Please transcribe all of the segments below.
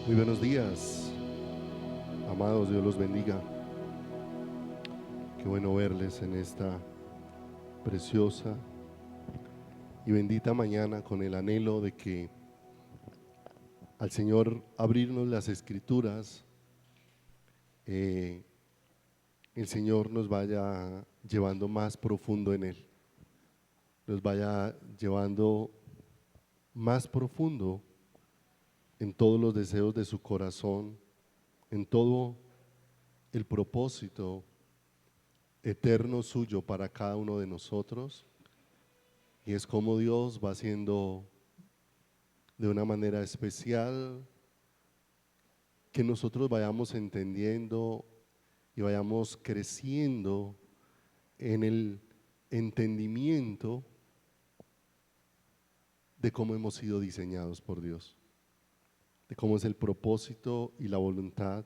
Muy buenos días, amados, Dios los bendiga. Qué bueno verles en esta preciosa y bendita mañana con el anhelo de que al Señor abrirnos las escrituras, el Señor nos vaya llevando más profundo en Él, nos vaya llevando más profundo en todos los deseos de su corazón, en todo el propósito eterno suyo para cada uno de nosotros. Y es como Dios va haciendo de una manera especial que nosotros vayamos entendiendo y vayamos creciendo en el entendimiento de cómo hemos sido diseñados por Dios, de cómo es el propósito y la voluntad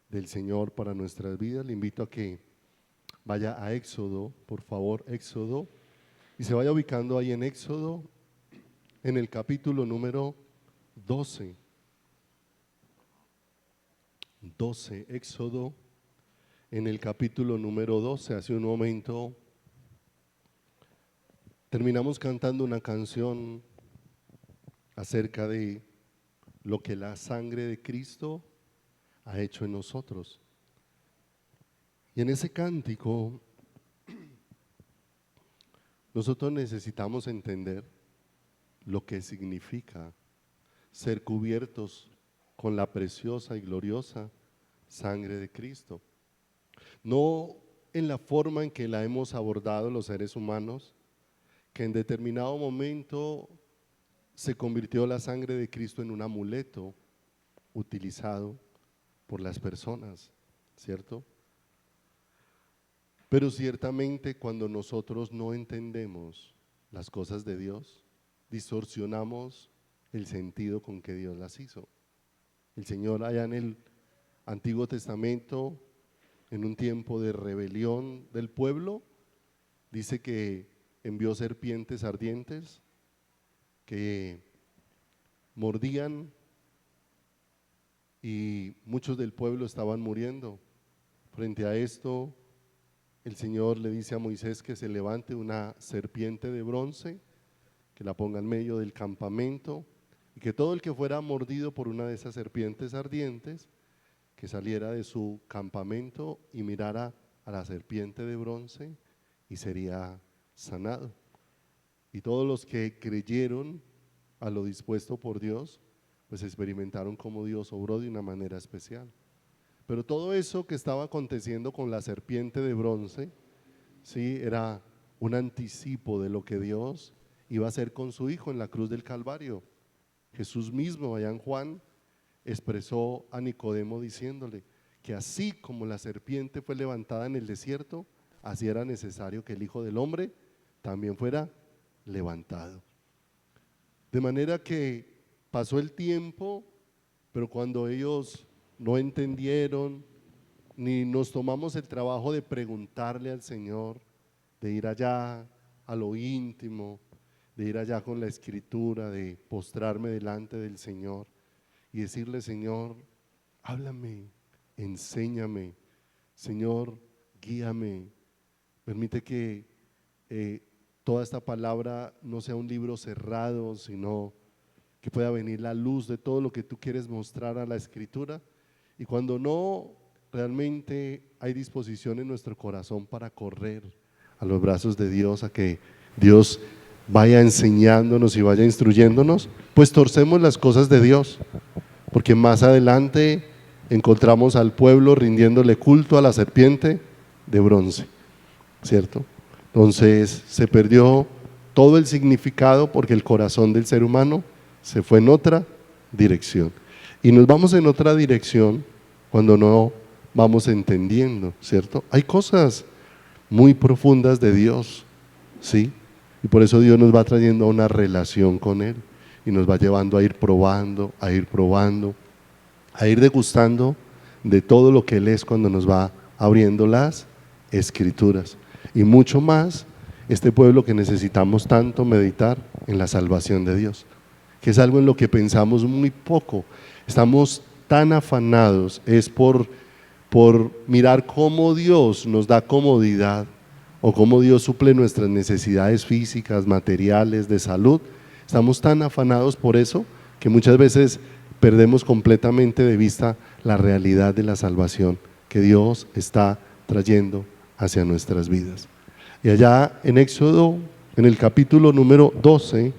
del Señor para nuestras vidas. Le invito a que vaya a Éxodo, por favor, Éxodo, y se vaya ubicando ahí en Éxodo, en el capítulo número 12. Éxodo, en el capítulo número 12. Hace un momento terminamos cantando una canción acerca de lo que la sangre de Cristo ha hecho en nosotros. Y en ese cántico nosotros necesitamos entender lo que significa ser cubiertos con la preciosa y gloriosa sangre de Cristo. No en la forma en que la hemos abordado los seres humanos, que en determinado momento se convirtió la sangre de Cristo en un amuleto utilizado por las personas, ¿cierto? Pero ciertamente cuando nosotros no entendemos las cosas de Dios, distorsionamos el sentido con que Dios las hizo. El Señor allá en el Antiguo Testamento, en un tiempo de rebelión del pueblo, dice que envió serpientes ardientes que mordían y muchos del pueblo estaban muriendo. Frente a esto, el Señor le dice a Moisés que se levante una serpiente de bronce, que la ponga en medio del campamento y que todo el que fuera mordido por una de esas serpientes ardientes, que saliera de su campamento y mirara a la serpiente de bronce y sería sanado. Y todos los que creyeron a lo dispuesto por Dios, pues experimentaron cómo Dios obró de una manera especial. Pero todo eso que estaba aconteciendo con la serpiente de bronce, sí, era un anticipo de lo que Dios iba a hacer con su Hijo en la cruz del Calvario. Jesús mismo, allá en Juan, expresó a Nicodemo diciéndole que así como la serpiente fue levantada en el desierto, así era necesario que el Hijo del Hombre también fuera levantado. De manera que pasó el tiempo, pero cuando ellos no entendieron, ni nos tomamos el trabajo de preguntarle al Señor, de ir allá a lo íntimo, de ir allá con la escritura, de postrarme delante del Señor y decirle: Señor, háblame, enséñame, Señor, guíame, permite que toda esta palabra no sea un libro cerrado, sino que pueda venir la luz de todo lo que tú quieres mostrar a la escritura. Y cuando no, realmente hay disposición en nuestro corazón para correr a los brazos de Dios, a que Dios vaya enseñándonos y vaya instruyéndonos, pues torcemos las cosas de Dios, porque más adelante encontramos al pueblo rindiéndole culto a la serpiente de bronce, ¿cierto? Entonces se perdió todo el significado porque el corazón del ser humano se fue en otra dirección. Y nos vamos en otra dirección cuando no vamos entendiendo, ¿cierto? Hay cosas muy profundas de Dios, ¿sí? Y por eso Dios nos va trayendo a una relación con Él y nos va llevando a ir probando, a ir probando, a ir degustando de todo lo que Él es cuando nos va abriendo las escrituras. Y mucho más este pueblo que necesitamos tanto meditar en la salvación de Dios, que es algo en lo que pensamos muy poco. Estamos tan afanados es por mirar cómo Dios nos da comodidad o cómo Dios suple nuestras necesidades físicas, materiales, de salud. Estamos tan afanados por eso que muchas veces perdemos completamente de vista la realidad de la salvación que Dios está trayendo hacia nuestras vidas. Y allá en Éxodo, en el capítulo número 12,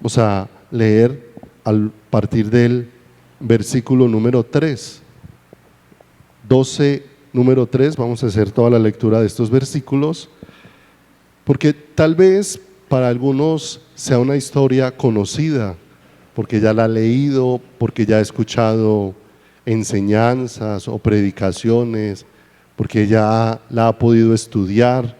vamos a leer a partir del versículo número 3. 12, número 3, vamos a hacer toda la lectura de estos versículos, porque tal vez para algunos sea una historia conocida, porque ya la ha leído, porque ya ha escuchado enseñanzas o predicaciones, porque ya la ha podido estudiar,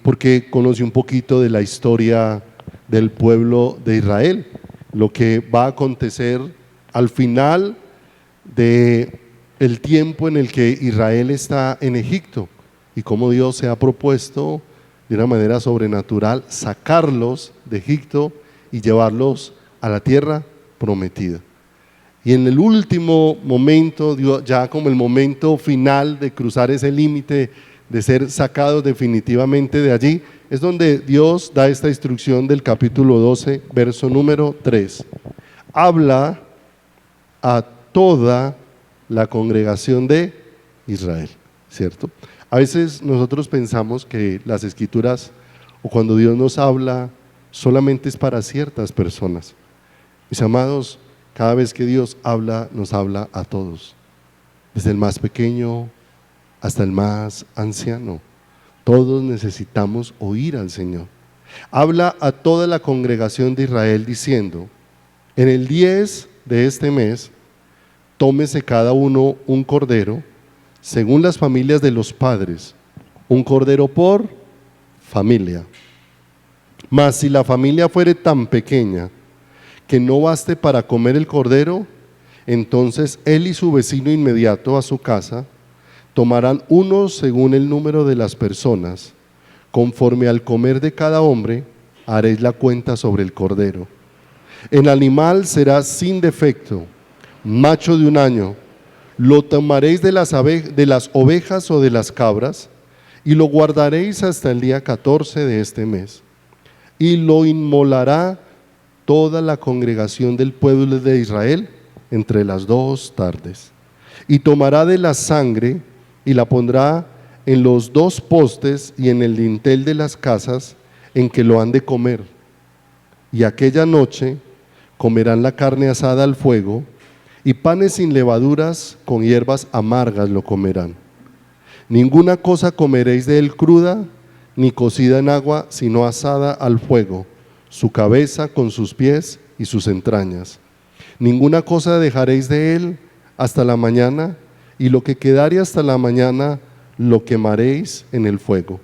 porque conoce un poquito de la historia del pueblo de Israel, lo que va a acontecer al final de el tiempo en el que Israel está en Egipto y cómo Dios se ha propuesto de una manera sobrenatural sacarlos de Egipto y llevarlos a la tierra prometida. Y en el último momento, ya como el momento final de cruzar ese límite, de ser sacados definitivamente de allí, es donde Dios da esta instrucción del capítulo 12, verso número 3. Habla a toda la congregación de Israel, ¿cierto? A veces nosotros pensamos que las escrituras o cuando Dios nos habla solamente es para ciertas personas. Mis amados, cada vez que Dios habla, nos habla a todos, desde el más pequeño hasta el más anciano. Todos necesitamos oír al Señor. Habla a toda la congregación de Israel diciendo: en el 10 de este mes, tómese cada uno un cordero, según las familias de los padres, un cordero por familia. Mas si la familia fuere tan pequeña que no baste para comer el cordero, entonces él y su vecino inmediato a su casa tomarán uno según el número de las personas. Conforme al comer de cada hombre, haréis la cuenta sobre el cordero. El animal será sin defecto, macho de 1 año. Lo tomaréis de las ovejas o de las cabras, y lo guardaréis hasta el día 14 de este mes. Y lo inmolará toda la congregación del pueblo de Israel entre las 2 tardes. Y tomará de la sangre y la pondrá en los 2 postes y en el dintel de las casas en que lo han de comer. Y aquella noche comerán la carne asada al fuego, y panes sin levaduras con hierbas amargas lo comerán. Ninguna cosa comeréis de él cruda, ni cocida en agua, sino asada al fuego, su cabeza con sus pies y sus entrañas. Ninguna cosa dejaréis de él hasta la mañana, y lo que quedare hasta la mañana lo quemaréis en el fuego.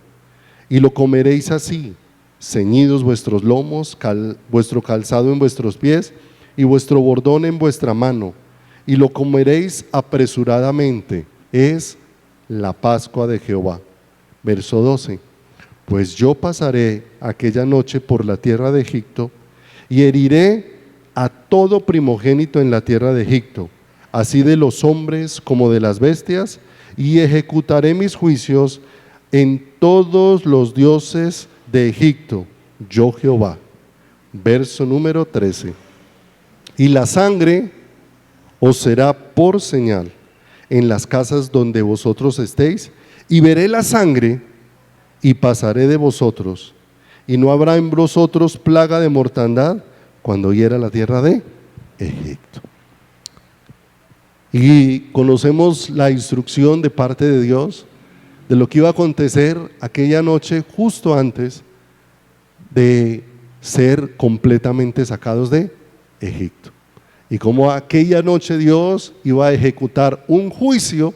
Y lo comeréis así, ceñidos vuestros lomos, vuestro calzado en vuestros pies y vuestro bordón en vuestra mano, y lo comeréis apresuradamente. Es la Pascua de Jehová. Verso 12. Pues yo pasaré aquella noche por la tierra de Egipto y heriré a todo primogénito en la tierra de Egipto, así de los hombres como de las bestias, y ejecutaré mis juicios en todos los dioses de Egipto, yo Jehová. Verso número 13. Y la sangre os será por señal en las casas donde vosotros estéis, y veré la sangre y pasaré de vosotros, y no habrá en vosotros plaga de mortandad cuando hiera la tierra de Egipto. Y conocemos la instrucción de parte de Dios de lo que iba a acontecer aquella noche justo antes de ser completamente sacados de Egipto. Y como aquella noche Dios iba a ejecutar un juicio,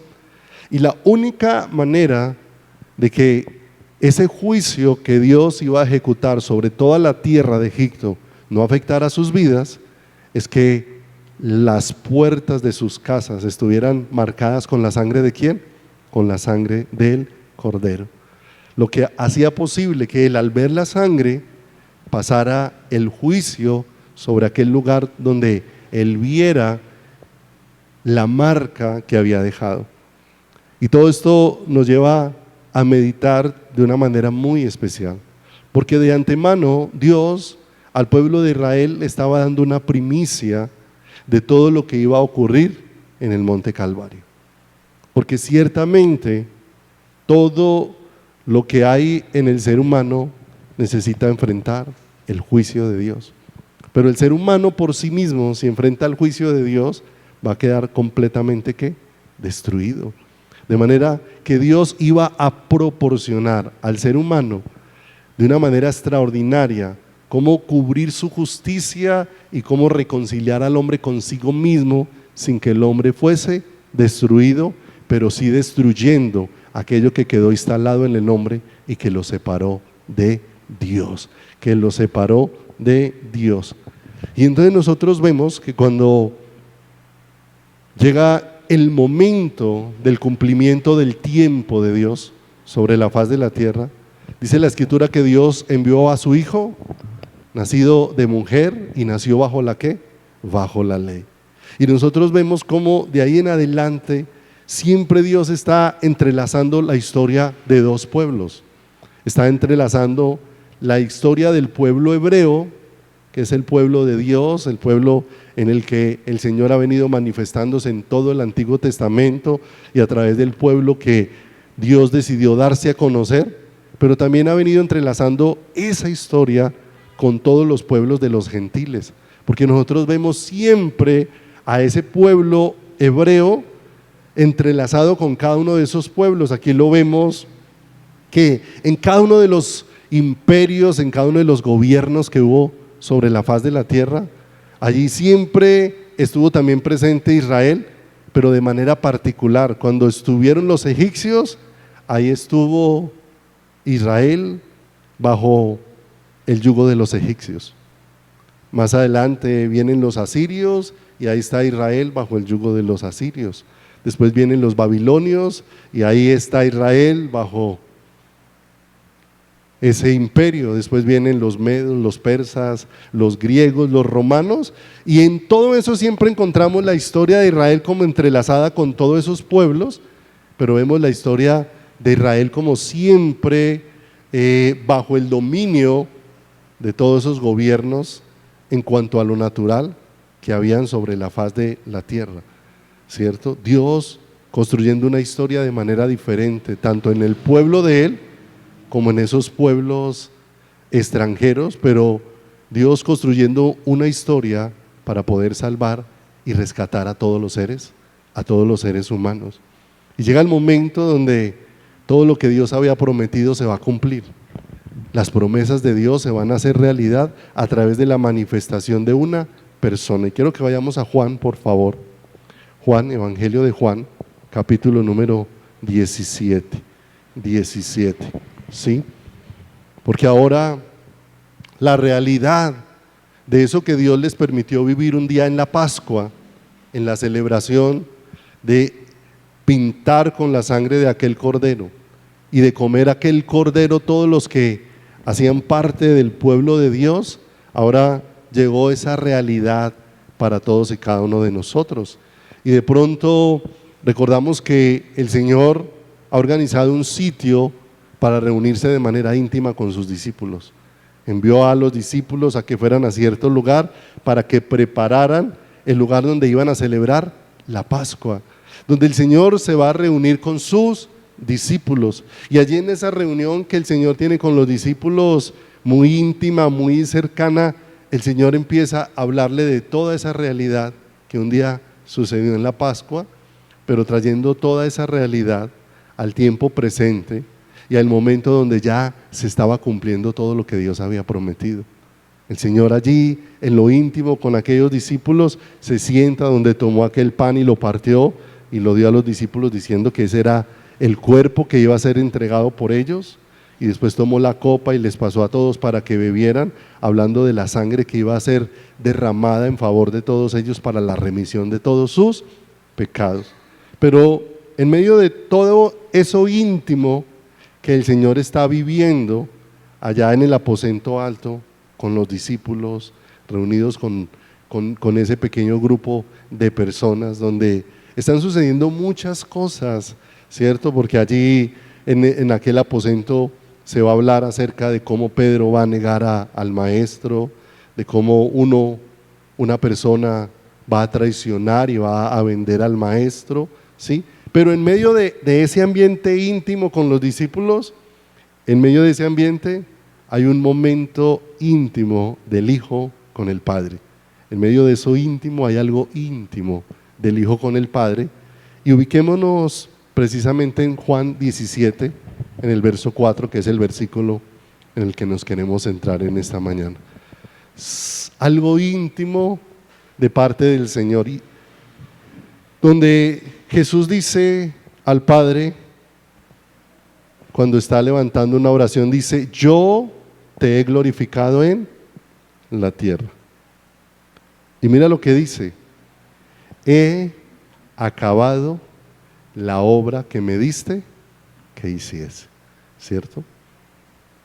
y la única manera de que ese juicio que Dios iba a ejecutar sobre toda la tierra de Egipto no afectara sus vidas, es que las puertas de sus casas estuvieran marcadas con la sangre ¿de quién? Con la sangre del Cordero. Lo que hacía posible que él, al ver la sangre, pasara el juicio sobre aquel lugar donde él viera la marca que había dejado. Y todo esto nos lleva a meditar de una manera muy especial, porque de antemano Dios al pueblo de Israel le estaba dando una primicia de todo lo que iba a ocurrir en el Monte Calvario. Porque ciertamente todo lo que hay en el ser humano necesita enfrentar el juicio de Dios. Pero el ser humano por sí mismo, si enfrenta el juicio de Dios, va a quedar completamente ¿qué? Destruido. De manera que Dios iba a proporcionar al ser humano de una manera extraordinaria cómo cubrir su justicia y cómo reconciliar al hombre consigo mismo sin que el hombre fuese destruido, pero sí destruyendo aquello que quedó instalado en el hombre y que lo separó de Dios, que lo separó de Dios. Y entonces nosotros vemos que cuando llega el momento del cumplimiento del tiempo de Dios sobre la faz de la tierra, dice la Escritura que Dios envió a su Hijo, nacido de mujer y nació bajo la ¿qué? Bajo la ley. Y nosotros vemos cómo de ahí en adelante siempre Dios está entrelazando la historia de dos pueblos. Está entrelazando la historia del pueblo hebreo, que es el pueblo de Dios, el pueblo en el que el Señor ha venido manifestándose en todo el Antiguo Testamento y a través del pueblo que Dios decidió darse a conocer, pero también ha venido entrelazando esa historia con todos los pueblos de los gentiles, porque nosotros vemos siempre a ese pueblo hebreo entrelazado con cada uno de esos pueblos. Aquí lo vemos que en cada uno de los imperios, en cada uno de los gobiernos que hubo sobre la faz de la tierra, allí siempre estuvo también presente Israel, pero de manera particular. Cuando estuvieron los egipcios, ahí estuvo Israel bajo el yugo de los egipcios. Más adelante vienen los asirios y ahí está Israel bajo el yugo de los asirios. Después vienen los babilonios y ahí está Israel bajo ese imperio. Después vienen los medos, los persas, los griegos, los romanos, y en todo eso siempre encontramos la historia de Israel como entrelazada con todos esos pueblos, pero vemos la historia de Israel como siempre bajo el dominio de todos esos gobiernos en cuanto a lo natural que habían sobre la faz de la tierra, ¿cierto? Dios construyendo una historia de manera diferente, tanto en el pueblo de Él como en esos pueblos extranjeros, pero Dios construyendo una historia para poder salvar y rescatar a todos los seres humanos. Y llega el momento donde todo lo que Dios había prometido se va a cumplir. Las promesas de Dios se van a hacer realidad a través de la manifestación de una persona. Y quiero que vayamos a Juan, por favor. Juan, Evangelio de Juan, capítulo número 17, ¿sí? Porque ahora la realidad de eso que Dios les permitió vivir un día en la Pascua, en la celebración de pintar con la sangre de aquel cordero y de comer aquel cordero todos los que hacían parte del pueblo de Dios, ahora llegó esa realidad para todos y cada uno de nosotros. Y de pronto recordamos que el Señor ha organizado un sitio para reunirse de manera íntima con sus discípulos. Envió a los discípulos a que fueran a cierto lugar para que prepararan el lugar donde iban a celebrar la Pascua, donde el Señor se va a reunir con sus discípulos. Y allí en esa reunión que el Señor tiene con los discípulos, muy íntima, muy cercana, el Señor empieza a hablarle de toda esa realidad que un día sucedió en la Pascua, pero trayendo toda esa realidad al tiempo presente y al momento donde ya se estaba cumpliendo todo lo que Dios había prometido. El Señor allí en lo íntimo con aquellos discípulos se sienta donde tomó aquel pan y lo partió y lo dio a los discípulos diciendo que ese era el cuerpo que iba a ser entregado por ellos, y después tomó la copa y les pasó a todos para que bebieran, hablando de la sangre que iba a ser derramada en favor de todos ellos para la remisión de todos sus pecados. Pero en medio de todo eso íntimo que el Señor está viviendo allá en el aposento alto con los discípulos reunidos con ese pequeño grupo de personas, donde están sucediendo muchas cosas, ¿cierto? Porque allí en aquel aposento se va a hablar acerca de cómo Pedro va a negar al maestro, de cómo una persona va a traicionar y va a vender al maestro, ¿sí? Pero en medio de ese ambiente íntimo con los discípulos, en medio de ese ambiente hay un momento íntimo del Hijo con el Padre. En medio de eso íntimo hay algo íntimo del Hijo con el Padre. Y ubiquémonos precisamente en Juan 17, en el verso 4, que es el versículo en el que nos queremos centrar en esta mañana. Algo íntimo de parte del Señor, donde Jesús dice al Padre, cuando está levantando una oración, dice: yo te he glorificado en la tierra. Y mira lo que dice: he acabado la obra que me diste que hiciese, ¿cierto?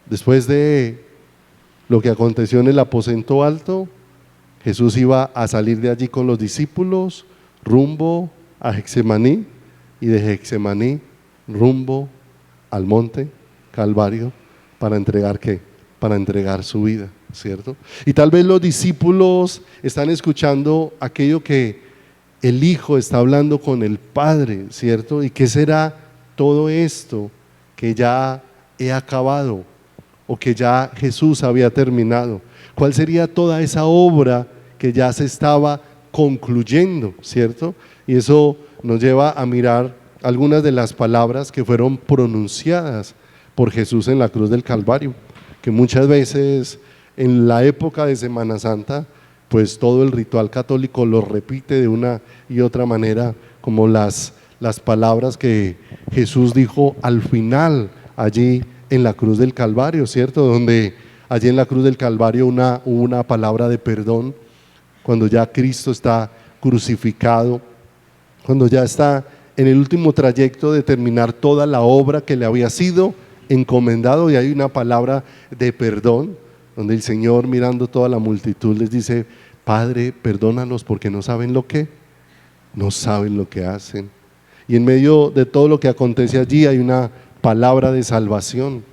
Después de lo que aconteció en el aposento alto, Jesús iba a salir de allí con los discípulos rumbo a Getsemaní, y de Getsemaní rumbo al monte Calvario para entregar ¿qué? Para entregar su vida, ¿cierto? Y tal vez los discípulos están escuchando aquello que el Hijo está hablando con el Padre, ¿cierto? ¿Y qué será todo esto que ya he acabado o que ya Jesús había terminado? ¿Cuál sería toda esa obra que ya se estaba concluyendo, ¿cierto? Y eso nos lleva a mirar algunas de las palabras que fueron pronunciadas por Jesús en la cruz del Calvario, que muchas veces en la época de Semana Santa, pues todo el ritual católico lo repite de una y otra manera, como las palabras que Jesús dijo al final allí en la cruz del Calvario, ¿cierto? Donde allí en la cruz del Calvario hubo una palabra de perdón, cuando ya Cristo está crucificado, cuando ya está en el último trayecto de terminar toda la obra que le había sido encomendado, y hay una palabra de perdón, donde el Señor, mirando toda la multitud, les dice: Padre, perdónalos porque no saben lo que hacen. Y en medio de todo lo que acontece allí hay una palabra de salvación,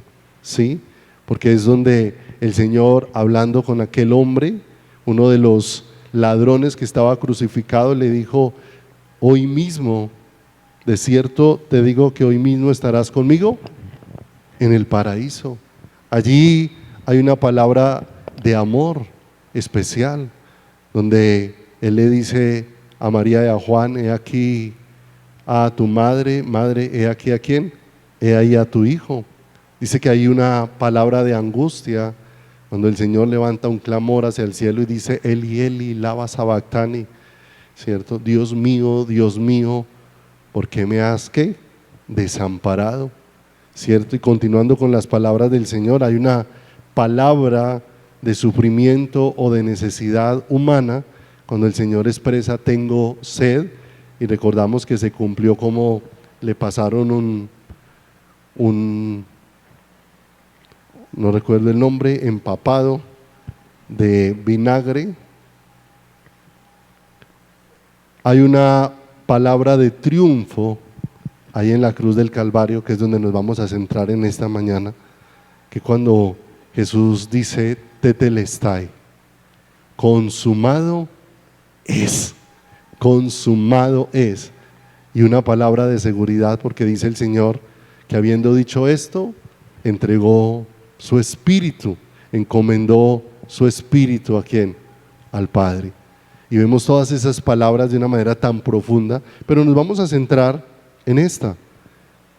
¿sí? Porque es donde el Señor, hablando con aquel hombre, uno de los ladrones que estaba crucificado, le dijo: hoy mismo, de cierto te digo que hoy mismo estarás conmigo en el paraíso. Allí hay una palabra de amor especial, donde Él le dice a María y a Juan: he aquí a tu madre, madre, he aquí a quién, he ahí a tu hijo. Dice que hay una palabra de angustia, cuando el Señor levanta un clamor hacia el cielo y dice: Eli, Eli, lama sabactani, ¿cierto? Dios mío, ¿por qué me has ¿qué? Desamparado? ¿Cierto? Y continuando con las palabras del Señor, hay una palabra de sufrimiento o de necesidad humana, cuando el Señor expresa: tengo sed, y recordamos que se cumplió como le pasaron no recuerdo el nombre, empapado de vinagre. Hay una palabra de triunfo ahí en la cruz del Calvario, que es donde nos vamos a centrar en esta mañana, que cuando Jesús dice: tetelestai, consumado es, consumado es. Y una palabra de seguridad, porque dice el Señor que habiendo dicho esto, entregó su espíritu, encomendó su espíritu ¿a quién? Al Padre. Y vemos todas esas palabras de una manera tan profunda, pero nos vamos a centrar en esta,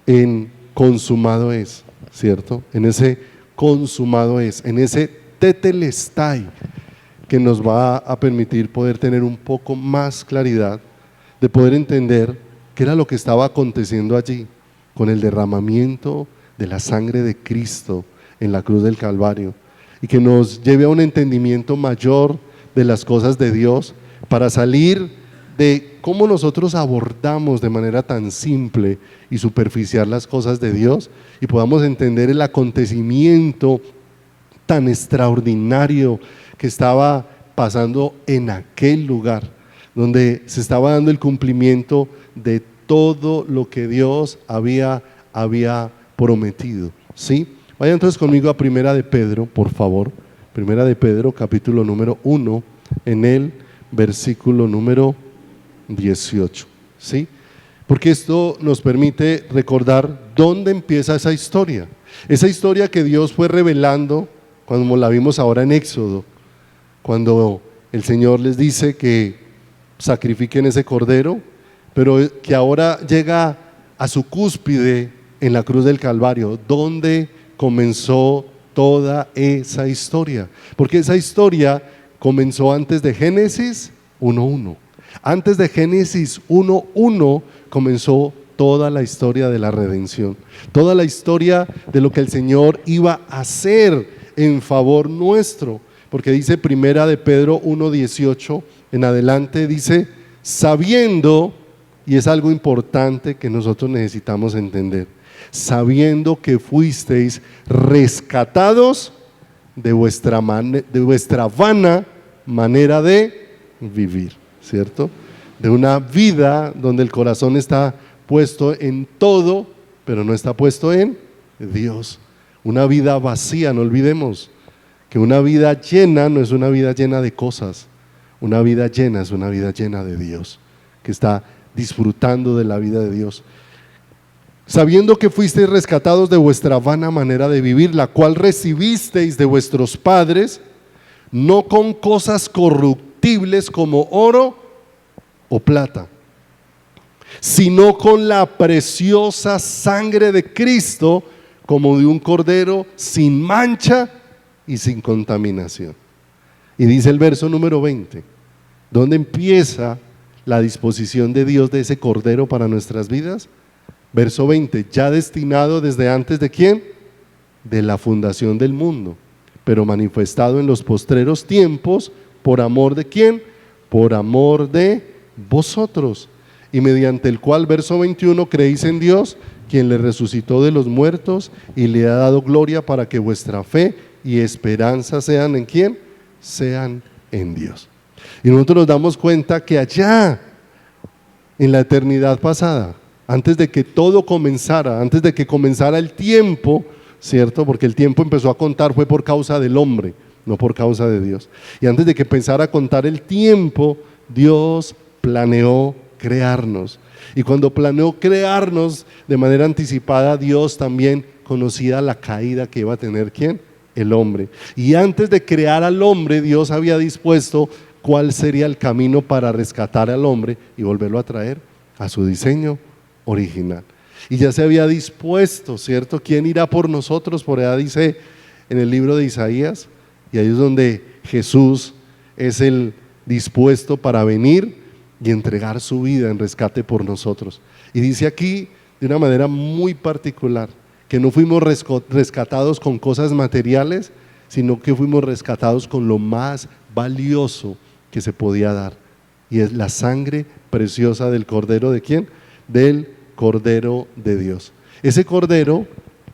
en consumado es, ¿cierto? En ese consumado es, en ese tetelestai, que nos va a permitir poder tener un poco más claridad, de poder entender qué era lo que estaba aconteciendo allí, con el derramamiento de la sangre de Cristo en la cruz del Calvario, y que nos lleve a un entendimiento mayor de las cosas de Dios, para salir de cómo nosotros abordamos de manera tan simple y superficial las cosas de Dios, y podamos entender el acontecimiento tan extraordinario que estaba pasando en aquel lugar, donde se estaba dando el cumplimiento de todo lo que Dios había prometido, ¿sí? Vaya entonces conmigo a Primera de Pedro, por favor. Primera de Pedro, capítulo número 1, en el versículo número 18, ¿sí? Porque esto nos permite recordar dónde empieza esa historia que Dios fue revelando, como la vimos ahora en Éxodo, cuando el Señor les dice que sacrifiquen ese cordero, pero que ahora llega a su cúspide en la cruz del Calvario, donde comenzó toda esa historia, porque esa historia comenzó antes de Génesis 1:1. Antes de Génesis 1:1 comenzó toda la historia de la redención, toda la historia de lo que el Señor iba a hacer en favor nuestro, porque dice Primera de Pedro 1:18 en adelante, dice, sabiendo, y es algo importante que nosotros necesitamos entender, sabiendo que fuisteis rescatados de vuestra vana manera de vivir, ¿cierto? De una vida donde el corazón está puesto en todo, pero no está puesto en Dios. Una vida vacía, no olvidemos que una vida llena no es una vida llena de cosas, una vida llena es una vida llena de Dios, que está disfrutando de la vida de Dios. Sabiendo que fuisteis rescatados de vuestra vana manera de vivir, la cual recibisteis de vuestros padres, no con cosas corruptibles como oro o plata, sino con la preciosa sangre de Cristo, como de un cordero sin mancha y sin contaminación. Y dice el verso número 20, ¿dónde empieza la disposición de Dios de ese cordero para nuestras vidas? Verso 20, ya destinado desde antes de ¿quién? De la fundación del mundo, pero manifestado en los postreros tiempos, ¿por amor de quién? Por amor de vosotros, y mediante el cual, verso 21, creéis en Dios, quien le resucitó de los muertos y le ha dado gloria, para que vuestra fe y esperanza sean ¿en quién? Sean en Dios. Y nosotros nos damos cuenta que allá, en la eternidad pasada, antes de que todo comenzara, antes de que comenzara el tiempo, ¿cierto? Porque el tiempo empezó a contar fue por causa del hombre, no por causa de Dios. Y antes de que empezara a contar el tiempo, Dios planeó crearnos. Y cuando planeó crearnos de manera anticipada, Dios también conocía la caída que iba a tener ¿quién? El hombre. Y antes de crear al hombre, Dios había dispuesto cuál sería el camino para rescatar al hombre y volverlo a traer a su diseño original. Y ya se había dispuesto, ¿cierto? ¿Quién irá por nosotros? Por allá dice en el libro de Isaías, y ahí es donde Jesús es el dispuesto para venir y entregar su vida en rescate por nosotros. Y dice aquí de una manera muy particular que no fuimos rescatados con cosas materiales, sino que fuimos rescatados con lo más valioso que se podía dar, y es la sangre preciosa del Cordero. ¿De quién? Del Cordero de Dios. Ese Cordero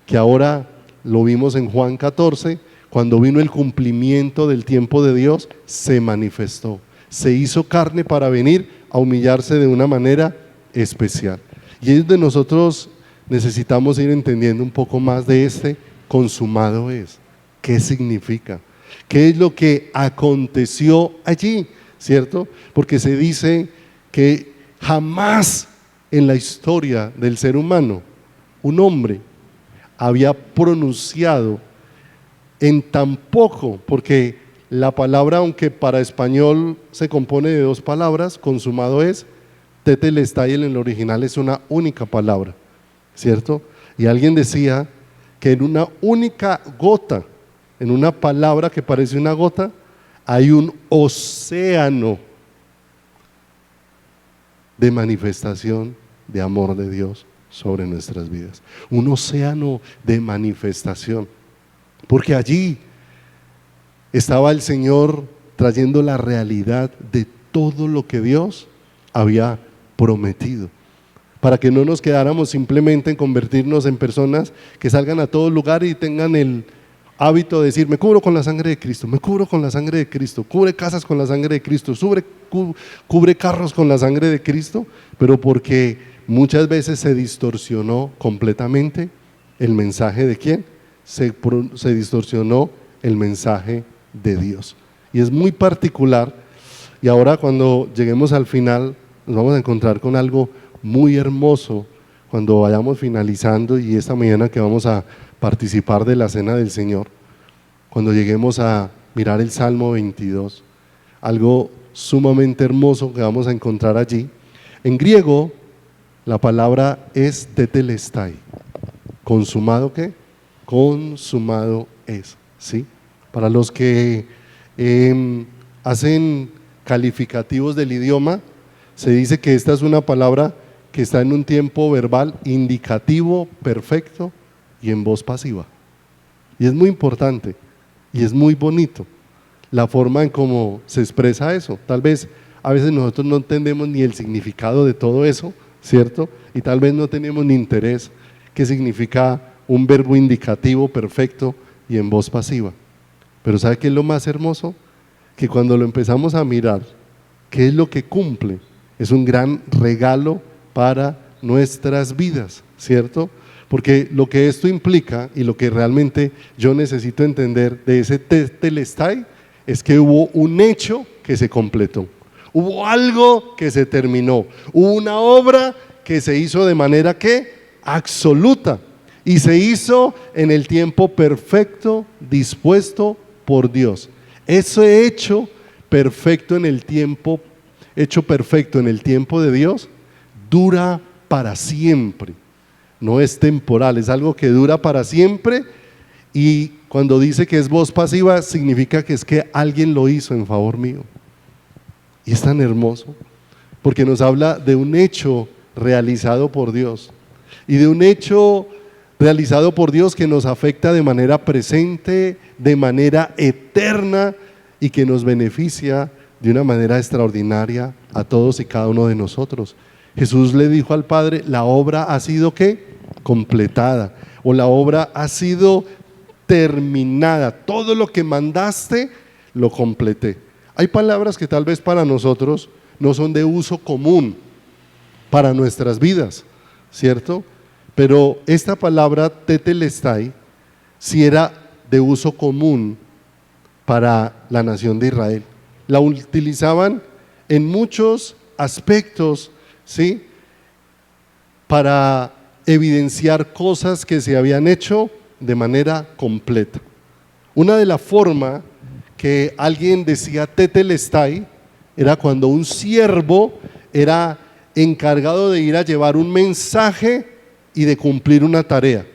que ahora lo vimos en Juan 14, cuando vino el cumplimiento del tiempo de Dios, se manifestó, se hizo carne para venir a humillarse de una manera especial. Y es donde nosotros necesitamos ir entendiendo un poco más de este consumado es. ¿Qué significa? ¿Qué es lo que aconteció allí? ¿Cierto? Porque se dice que jamás en la historia del ser humano un hombre había pronunciado en tan poco, porque la palabra, aunque para español se compone de dos palabras, consumado es, tetelestai en el original es una única palabra, ¿cierto? Y alguien decía que en una única gota, en una palabra que parece una gota, hay un océano de manifestación de amor de Dios sobre nuestras vidas. Un océano de manifestación, porque allí estaba el Señor trayendo la realidad de todo lo que Dios había prometido, para que no nos quedáramos simplemente en convertirnos en personas que salgan a todo lugar y tengan el hábito de decir, me cubro con la sangre de Cristo, me cubro con la sangre de Cristo, cubre casas con la sangre de Cristo, cubre carros con la sangre de Cristo, pero porque muchas veces se distorsionó completamente el mensaje de quién, se distorsionó el mensaje de Dios. Y es muy particular, y ahora cuando lleguemos al final nos vamos a encontrar con algo muy hermoso cuando vayamos finalizando, y esta mañana que vamos a participar de la cena del Señor, cuando lleguemos a mirar el Salmo 22, algo sumamente hermoso que vamos a encontrar allí. En griego la palabra es tetelestai. ¿Consumado qué? Consumado es, ¿sí? Para los que hacen calificativos del idioma, se dice que esta es una palabra que está en un tiempo verbal indicativo, perfecto y en voz pasiva. Y es muy importante y es muy bonito la forma en cómo se expresa eso. Tal vez a veces nosotros no entendemos ni el significado de todo eso, ¿cierto? Y tal vez no tenemos ni interés qué significa un verbo indicativo perfecto y en voz pasiva. Pero ¿sabe qué es lo más hermoso? Que cuando lo empezamos a mirar, ¿qué es lo que cumple? Es un gran regalo para nuestras vidas, ¿cierto? Porque lo que esto implica y lo que realmente yo necesito entender de ese tetelestai es que hubo un hecho que se completó, hubo algo que se terminó, hubo una obra que se hizo de manera que absoluta y se hizo en el tiempo perfecto dispuesto por Dios. Ese hecho perfecto en el tiempo, hecho perfecto en el tiempo de Dios, dura para siempre. No es temporal, es algo que dura para siempre. Y cuando dice que es voz pasiva, significa que es que alguien lo hizo en favor mío. Y es tan hermoso, porque nos habla de un hecho realizado por Dios, y de un hecho realizado por Dios que nos afecta de manera presente, de manera eterna, y que nos beneficia de una manera extraordinaria a todos y cada uno de nosotros. Jesús le dijo al Padre, la obra ha sido ¿qué? Completada, o la obra ha sido terminada, todo lo que mandaste lo completé. Hay palabras que tal vez para nosotros no son de uso común para nuestras vidas, ¿cierto? Pero esta palabra tetelestai sí era de uso común para la nación de Israel. La utilizaban en muchos aspectos, ¿sí? Para evidenciar cosas que se habían hecho de manera completa. Una de las formas que alguien decía tetelestai era cuando un siervo era encargado de ir a llevar un mensaje y de cumplir una tarea.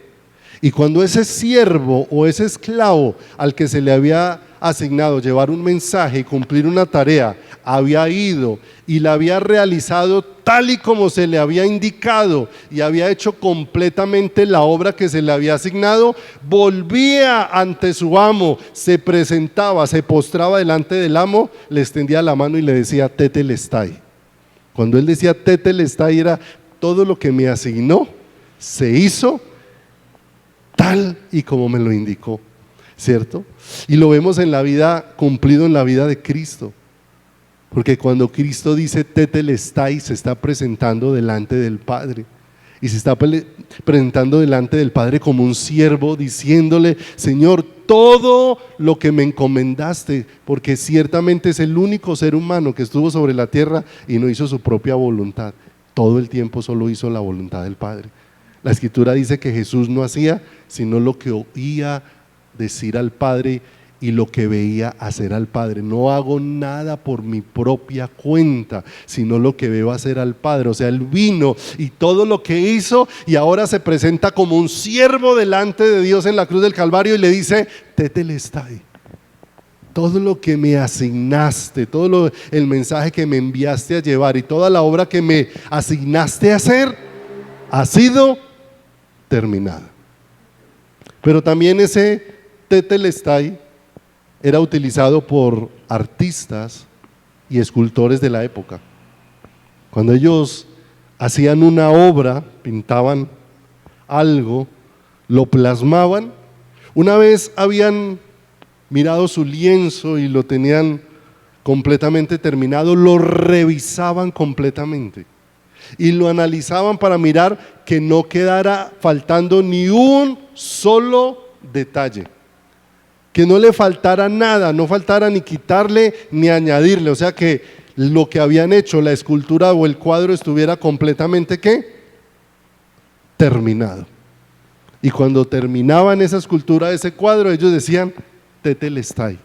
Y cuando ese siervo o ese esclavo al que se le había asignado llevar un mensaje y cumplir una tarea había ido y la había realizado tal y como se le había indicado y había hecho completamente la obra que se le había asignado, volvía ante su amo, se presentaba, se postraba delante del amo, le extendía la mano y le decía tetelestai. Cuando él decía tetelestai era todo lo que me asignó se hizo tal y como me lo indicó, ¿cierto? Y lo vemos en la vida, cumplido en la vida de Cristo, porque cuando Cristo dice tetelestai, se está presentando delante del Padre, y se está presentando delante del Padre como un siervo, diciéndole, Señor, todo lo que me encomendaste, porque ciertamente es el único ser humano que estuvo sobre la tierra y no hizo su propia voluntad, todo el tiempo solo hizo la voluntad del Padre. La Escritura dice que Jesús no hacía sino lo que oía decir al Padre y lo que veía hacer al Padre. No hago nada por mi propia cuenta, sino lo que veo hacer al Padre. O sea, Él vino y todo lo que hizo, y ahora se presenta como un siervo delante de Dios en la cruz del Calvario y le dice, tetelestai. Todo lo que me asignaste, el mensaje que me enviaste a llevar y toda la obra que me asignaste a hacer ha sido terminada. Pero también ese tetelestai era utilizado por artistas y escultores de la época. Cuando ellos hacían una obra, pintaban algo, lo plasmaban, Una vez habían mirado su lienzo y lo tenían completamente terminado, lo revisaban completamente y lo analizaban para mirar que no quedara faltando ni un solo detalle, que no le faltara nada, no faltara ni quitarle ni añadirle, o sea que lo que habían hecho, la escultura o el cuadro estuviera completamente ¿qué? Terminado. Y cuando terminaban esa escultura, ese cuadro, ellos decían, tetelestai,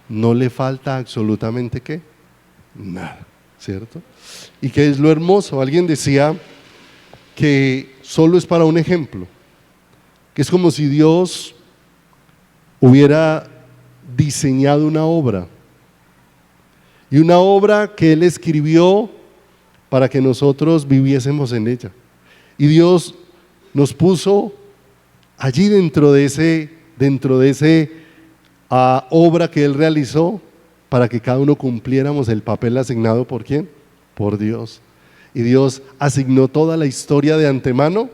no le falta absolutamente ¿qué? Nada, ¿cierto? ¿Y qué es lo hermoso? Alguien decía que solo es para un ejemplo, que es como si Dios hubiera diseñado una obra, y una obra que Él escribió para que nosotros viviésemos en ella. Y Dios nos puso allí dentro de ese obra que Él realizó, para que cada uno cumpliéramos el papel asignado ¿por quién? Por Dios. Y Dios asignó toda la historia de antemano,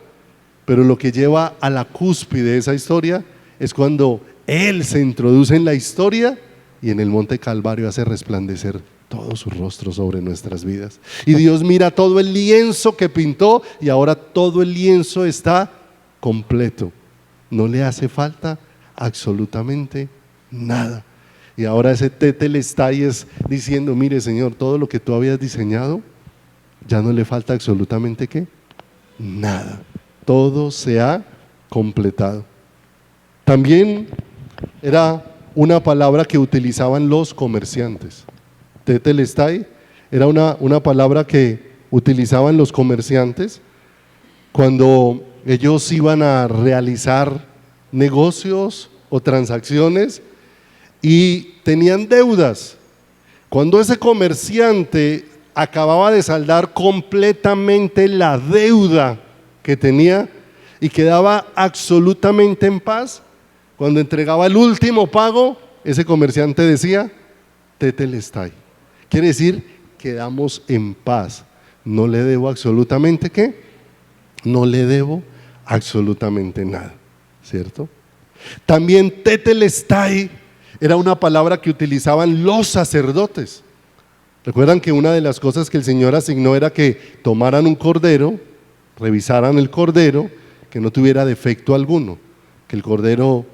pero lo que lleva a la cúspide de esa historia es cuando Él se introduce en la historia y en el monte Calvario hace resplandecer todo su rostro sobre nuestras vidas. Y Dios mira todo el lienzo que pintó y ahora todo el lienzo está completo. No le hace falta absolutamente nada. Y ahora ese tetelestai es diciendo, mire Señor, todo lo que tú habías diseñado, ya no le falta absolutamente ¿qué? Nada. Todo se ha completado. También era una palabra que utilizaban los comerciantes. Tetelestai era una palabra que utilizaban los comerciantes cuando ellos iban a realizar negocios o transacciones y tenían deudas. Cuando ese comerciante acababa de saldar completamente la deuda que tenía y quedaba absolutamente en paz, cuando entregaba el último pago, ese comerciante decía, tetelestai. Quiere decir, quedamos en paz. No le debo absolutamente ¿qué? No le debo absolutamente nada, ¿cierto? También tetelestai era una palabra que utilizaban los sacerdotes. Recuerdan que una de las cosas que el Señor asignó era que tomaran un cordero, revisaran el cordero, que no tuviera defecto alguno, que el cordero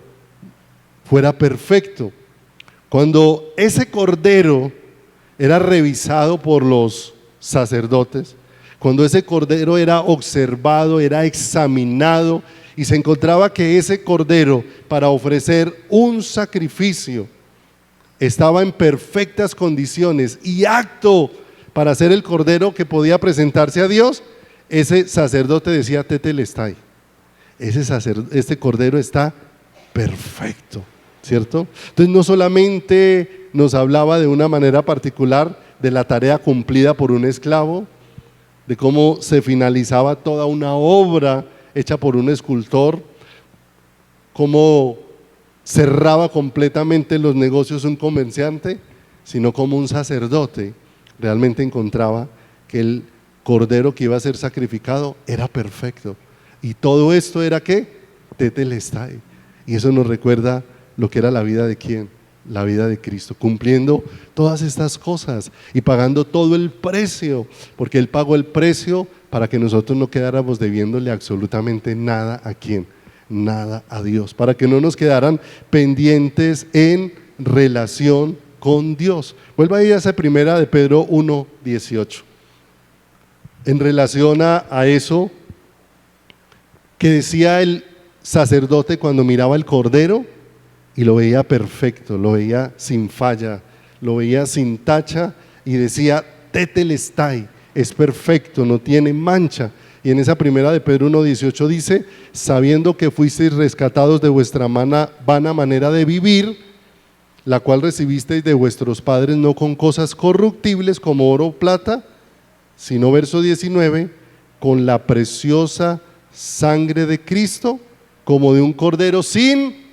fuera perfecto. Cuando ese cordero era revisado por los sacerdotes, cuando ese cordero era observado, era examinado y se encontraba que ese cordero para ofrecer un sacrificio estaba en perfectas condiciones y apto para ser el cordero que podía presentarse a Dios, ese sacerdote decía tetelestai, este cordero está perfecto, ¿cierto? Entonces no solamente nos hablaba de una manera particular de la tarea cumplida por un esclavo, de cómo se finalizaba toda una obra hecha por un escultor, cómo cerraba completamente los negocios un comerciante, sino como un sacerdote realmente encontraba que el cordero que iba a ser sacrificado era perfecto. Y todo esto era ¿qué? Tetelestai. Y eso nos recuerda lo que era la vida de ¿quién? La vida de Cristo, cumpliendo todas estas cosas y pagando todo el precio, porque Él pagó el precio para que nosotros no quedáramos debiéndole absolutamente nada a ¿quién? Nada a Dios, para que no nos quedaran pendientes en relación con Dios. Vuelva ahí a esa primera de Pedro 1:18. En relación a eso que decía el sacerdote cuando miraba el cordero y lo veía perfecto, lo veía sin falla, lo veía sin tacha y decía tetelestai, es perfecto, no tiene mancha. Y en esa primera de Pedro 1:18 dice, sabiendo que fuisteis rescatados de vuestra vana manera de vivir, la cual recibisteis de vuestros padres no con cosas corruptibles como oro o plata, sino verso 19, con la preciosa sangre de Cristo, como de un cordero sin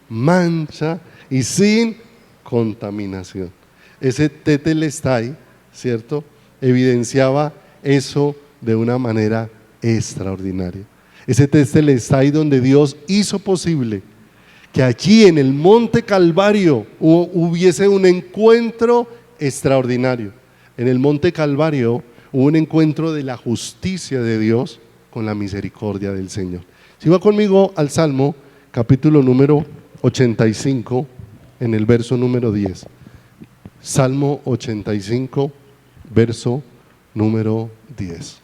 mancha y sin contaminación. Ese tetelestai, ¿cierto? Evidenciaba eso de una manera extraordinaria. Ese tetelestai donde Dios hizo posible que allí en el monte Calvario hubiese un encuentro extraordinario. En el monte Calvario hubo un encuentro de la justicia de Dios con la misericordia del Señor. Si va conmigo al Salmo, capítulo número 85, en el verso número 10. Salmo 85, verso número 10.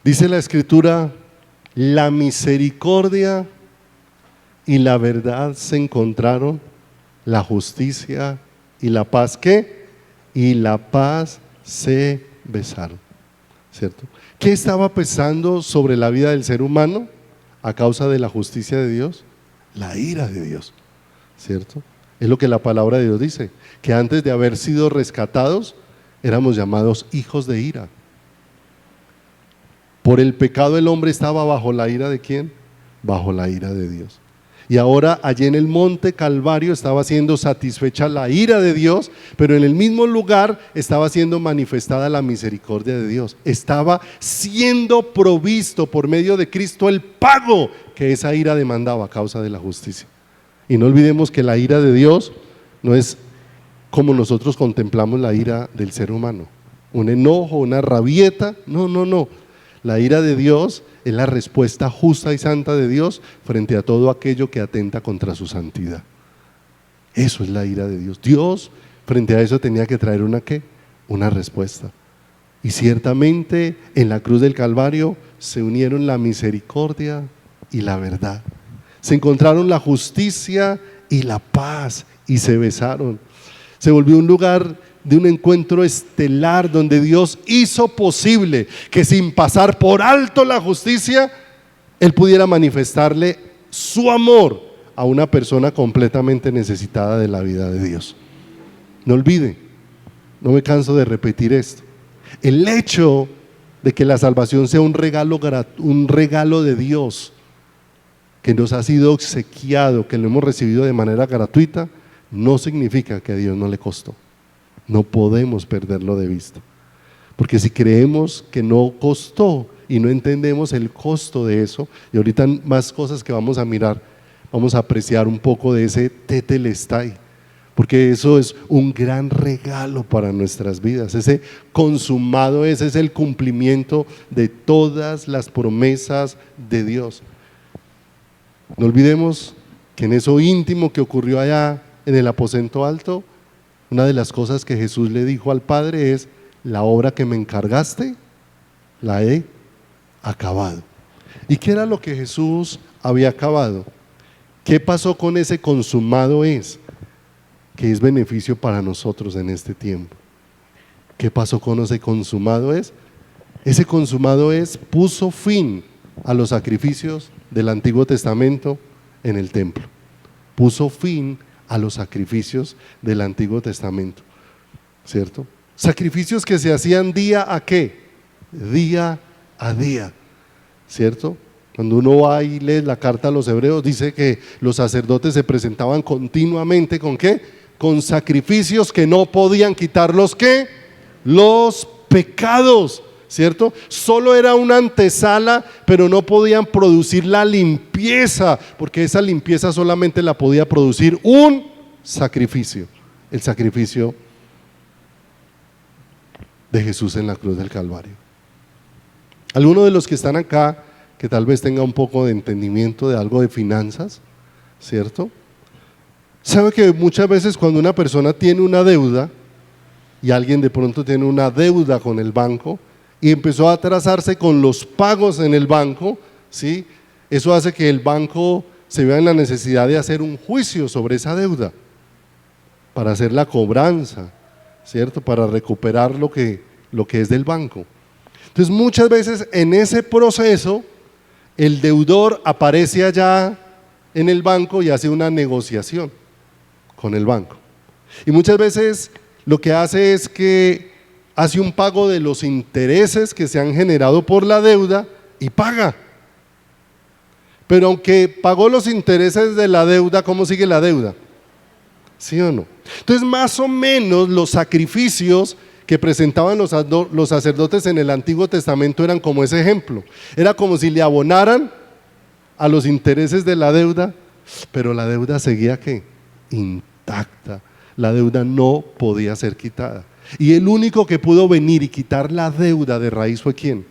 Dice la Escritura: la misericordia y la verdad se encontraron, la justicia y la paz, ¿qué? Y la paz se besaron, ¿cierto? ¿Qué estaba pesando sobre la vida del ser humano a causa de la justicia de Dios? La ira de Dios, ¿cierto? Es lo que la palabra de Dios dice, que antes de haber sido rescatados, éramos llamados hijos de ira. Por el pecado el hombre estaba bajo la ira ¿de quién? Bajo la ira de Dios. Y ahora allí en el monte Calvario estaba siendo satisfecha la ira de Dios, pero en el mismo lugar estaba siendo manifestada la misericordia de Dios. Estaba siendo provisto por medio de Cristo el pago que esa ira demandaba a causa de la justicia. Y no olvidemos que la ira de Dios no es como nosotros contemplamos la ira del ser humano, un enojo, una rabieta, no. La ira de Dios es la respuesta justa y santa de Dios frente a todo aquello que atenta contra su santidad. Eso es la ira de Dios. Dios frente a eso tenía que traer una respuesta. Y ciertamente en la cruz del Calvario se unieron la misericordia y la verdad. Se encontraron la justicia y la paz y se besaron. Se volvió un lugar de un encuentro estelar donde Dios hizo posible que sin pasar por alto la justicia, Él pudiera manifestarle su amor a una persona completamente necesitada de la vida de Dios. No olvide, no me canso de repetir esto, el hecho de que la salvación sea un regalo de Dios que nos ha sido obsequiado, que lo hemos recibido de manera gratuita, no significa que a Dios no le costó. No podemos perderlo de vista, porque si creemos que no costó y no entendemos el costo de eso, y ahorita más cosas que vamos a mirar, vamos a apreciar un poco de ese tetelestai, porque eso es un gran regalo para nuestras vidas. Ese consumado ese es el cumplimiento de todas las promesas de Dios. No olvidemos que en eso íntimo que ocurrió allá en el aposento alto, una de las cosas que Jesús le dijo al Padre es: la obra que me encargaste, la he acabado. ¿Y qué era lo que Jesús había acabado? ¿Qué pasó con ese consumado es? Que es beneficio para nosotros en este tiempo. ¿Qué pasó con ese consumado es? Ese consumado es puso fin a los sacrificios del Antiguo Testamento en el templo. Puso fin a los sacrificios del Antiguo Testamento, ¿cierto? Sacrificios que se hacían día a ¿qué? Día a día, ¿cierto? Cuando uno va y lee la carta a los hebreos, dice que los sacerdotes se presentaban continuamente ¿con qué? Con sacrificios que no podían quitar los ¿qué? Los pecados, ¿cierto? Solo era una antesala, pero no podían producir la limpieza, porque esa limpieza solamente la podía producir un sacrificio, el sacrificio de Jesús en la cruz del Calvario. Alguno de los que están acá, que tal vez tenga un poco de entendimiento de algo de finanzas, ¿cierto? Sabe que muchas veces cuando una persona tiene una deuda, y alguien de pronto tiene una deuda con el banco, y empezó a atrasarse con los pagos en el banco, ¿sí? Eso hace que el banco se vea en la necesidad de hacer un juicio sobre esa deuda, para hacer la cobranza, ¿cierto? Para recuperar lo que es del banco. Entonces muchas veces en ese proceso el deudor aparece allá en el banco y hace una negociación con el banco. Y muchas veces lo que hace es que hace un pago de los intereses que se han generado por la deuda y paga. Pero aunque pagó los intereses de la deuda, ¿cómo sigue la deuda? ¿Sí o no? Entonces más o menos los sacrificios que presentaban los sacerdotes en el Antiguo Testamento eran como ese ejemplo. Era como si le abonaran a los intereses de la deuda, pero la deuda seguía ¿qué? Intacta. La deuda no podía ser quitada. Y el único que pudo venir y quitar la deuda de raíz fue ¿quién?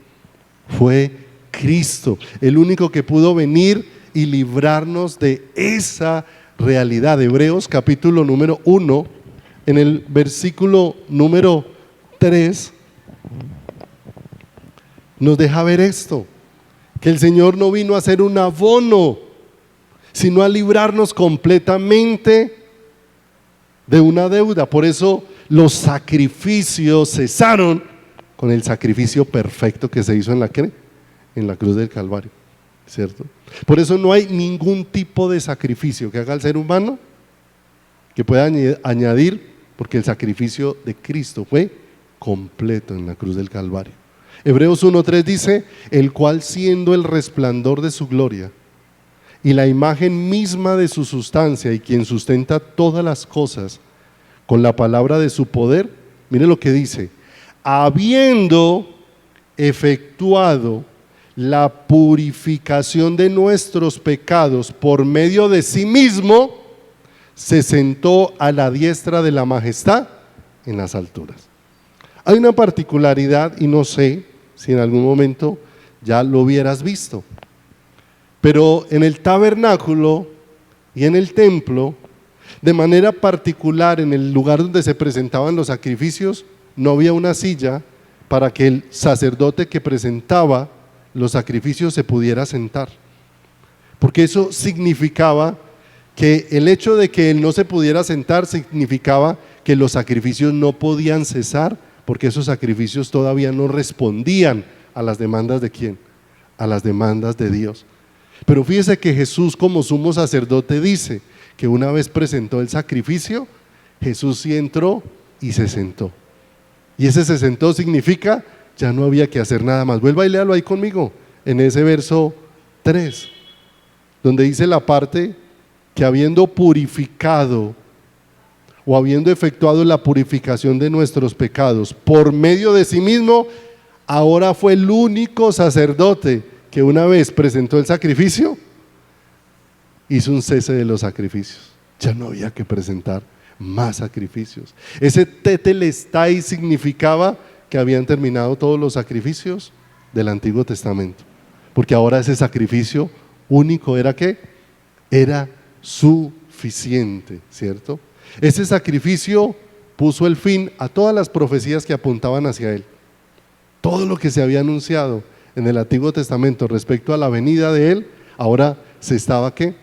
Fue Cristo. El único que pudo venir y librarnos de esa realidad. Hebreos capítulo número 1, en el versículo número 3, nos deja ver esto, que el Señor no vino a hacer un abono, sino a librarnos completamente de una deuda. Por eso los sacrificios cesaron con el sacrificio perfecto que se hizo en la cruz del Calvario, ¿cierto? Por eso no hay ningún tipo de sacrificio que haga el ser humano que pueda añadir, porque el sacrificio de Cristo fue completo en la cruz del Calvario. Hebreos 1:3 dice: el cual, siendo el resplandor de su gloria y la imagen misma de su sustancia, y quien sustenta todas las cosas con la palabra de su poder, mire lo que dice: habiendo efectuado la purificación de nuestros pecados por medio de sí mismo, se sentó a la diestra de la majestad en las alturas. Hay una particularidad, y no sé si en algún momento ya lo hubieras visto, pero en el tabernáculo y en el templo, de manera particular en el lugar donde se presentaban los sacrificios, no había una silla para que el sacerdote que presentaba los sacrificios se pudiera sentar, porque eso significaba que el hecho de que él no se pudiera sentar significaba que los sacrificios no podían cesar, porque esos sacrificios todavía no respondían a las demandas ¿de quién? A las demandas de Dios. Pero fíjese que Jesús, como sumo sacerdote, dice que una vez presentó el sacrificio, Jesús sí entró y se sentó. Y ese se sentó significa ya no había que hacer nada más. Vuelva y léalo ahí conmigo, en ese verso 3, donde dice la parte que habiendo purificado o habiendo efectuado la purificación de nuestros pecados por medio de sí mismo, ahora fue el único sacerdote que una vez presentó el sacrificio, hizo un cese de los sacrificios. Ya no había que presentar más sacrificios. Ese tetelestai significaba que habían terminado todos los sacrificios del Antiguo Testamento, porque ahora ese sacrificio único era ¿qué? Era suficiente, ¿cierto? Ese sacrificio puso el fin a todas las profecías que apuntaban hacia él. Todo lo que se había anunciado en el Antiguo Testamento respecto a la venida de él, ahora se estaba ¿qué?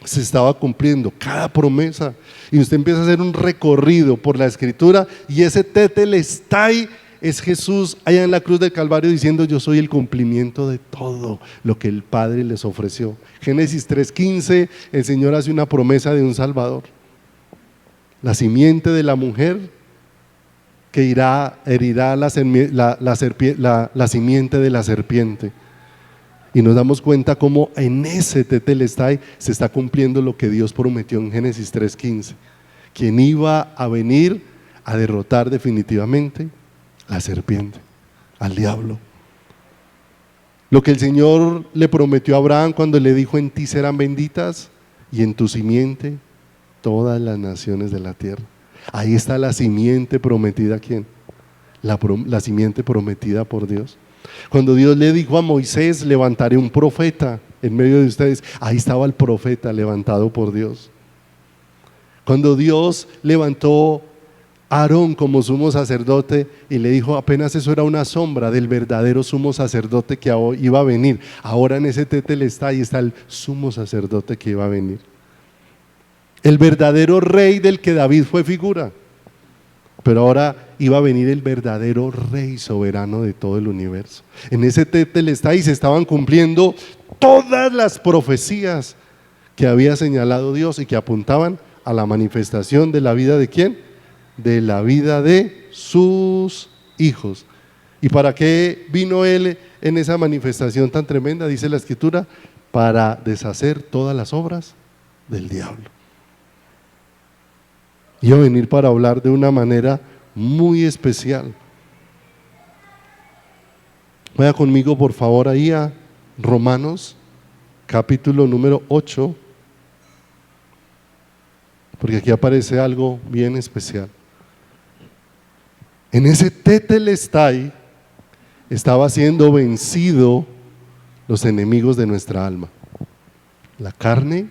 Se estaba cumpliendo cada promesa. Y usted empieza a hacer un recorrido por la Escritura, y ese tetelestai es Jesús allá en la cruz del Calvario diciendo: yo soy el cumplimiento de todo lo que el Padre les ofreció. Génesis 3:15, el Señor hace una promesa de un Salvador, la simiente de la mujer que herirá la simiente de la serpiente. Y nos damos cuenta cómo en ese tetelestai se está cumpliendo lo que Dios prometió en Génesis 3:15, quien iba a venir a derrotar definitivamente la serpiente, al diablo. Lo que el Señor le prometió a Abraham cuando le dijo: en ti serán benditas y en tu simiente todas las naciones de la tierra. Ahí está la simiente prometida. ¿Quién? La simiente prometida por Dios. Cuando Dios le dijo a Moisés: levantaré un profeta en medio de ustedes, ahí estaba el profeta levantado por Dios. Cuando Dios levantó a Aarón como sumo sacerdote y le dijo, apenas eso era una sombra del verdadero sumo sacerdote que iba a venir. Ahora en ese tetelestai está el sumo sacerdote que iba a venir, el verdadero rey del que David fue figura. Pero ahora iba a venir el verdadero rey soberano de todo el universo. En ese tetelestai se estaban cumpliendo todas las profecías que había señalado Dios y que apuntaban a la manifestación de la vida ¿de quién? De la vida de sus hijos. ¿Y para qué vino él en esa manifestación tan tremenda? Dice la Escritura: para deshacer todas las obras del diablo. Iba a venir para hablar de una manera muy especial. Vaya conmigo por favor ahí a Romanos capítulo número 8, porque aquí aparece algo bien especial. En ese tetelestai estaba siendo vencido los enemigos de nuestra alma: la carne,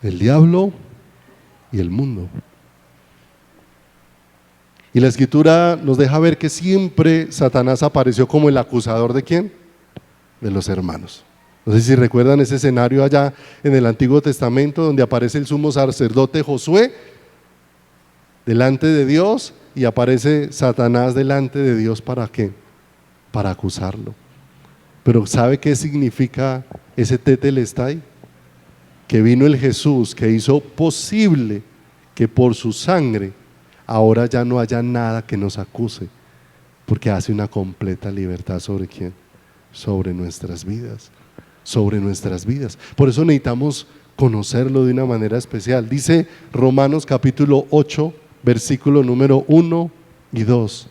el diablo y el mundo. Y la escritura nos deja ver que siempre Satanás apareció como el acusador ¿de quién? De los hermanos. No sé si recuerdan ese escenario allá en el Antiguo Testamento donde aparece el sumo sacerdote Josué delante de Dios y aparece Satanás delante de Dios. ¿Para qué? Para acusarlo. Pero ¿sabe qué significa ese tetelestai? Que vino el Jesús que hizo posible que por su sangre ahora ya no haya nada que nos acuse, porque hace una completa libertad. ¿Sobre quién? Sobre nuestras vidas, sobre nuestras vidas. Por eso necesitamos conocerlo de una manera especial. Dice Romanos capítulo 8, versículo número 1 y 2.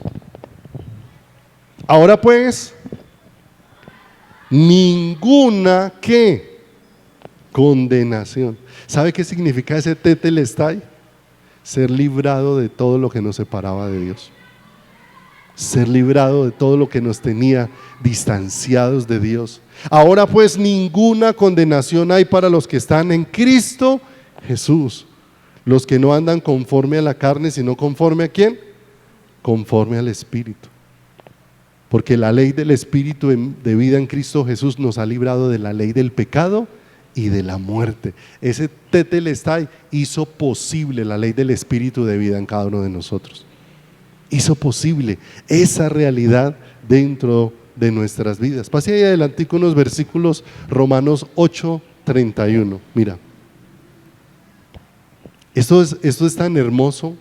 Ahora pues, ninguna ¿qué? Condenación. ¿Sabe qué significa ese tetelestai? Ser librado de todo lo que nos separaba de Dios, ser librado de todo lo que nos tenía distanciados de Dios. Ahora pues ninguna condenación hay para los que están en Cristo Jesús, los que no andan conforme a la carne, sino conforme ¿a quién? Conforme al Espíritu. Porque la ley del Espíritu de vida en Cristo Jesús nos ha librado de la ley del pecado y de la muerte. Ese tetelestai hizo posible la ley del Espíritu de vida en cada uno de nosotros. Hizo posible esa realidad dentro de nuestras vidas. Pase ahí adelante con unos versículos. Romanos 8:31. Mira, esto es tan hermoso.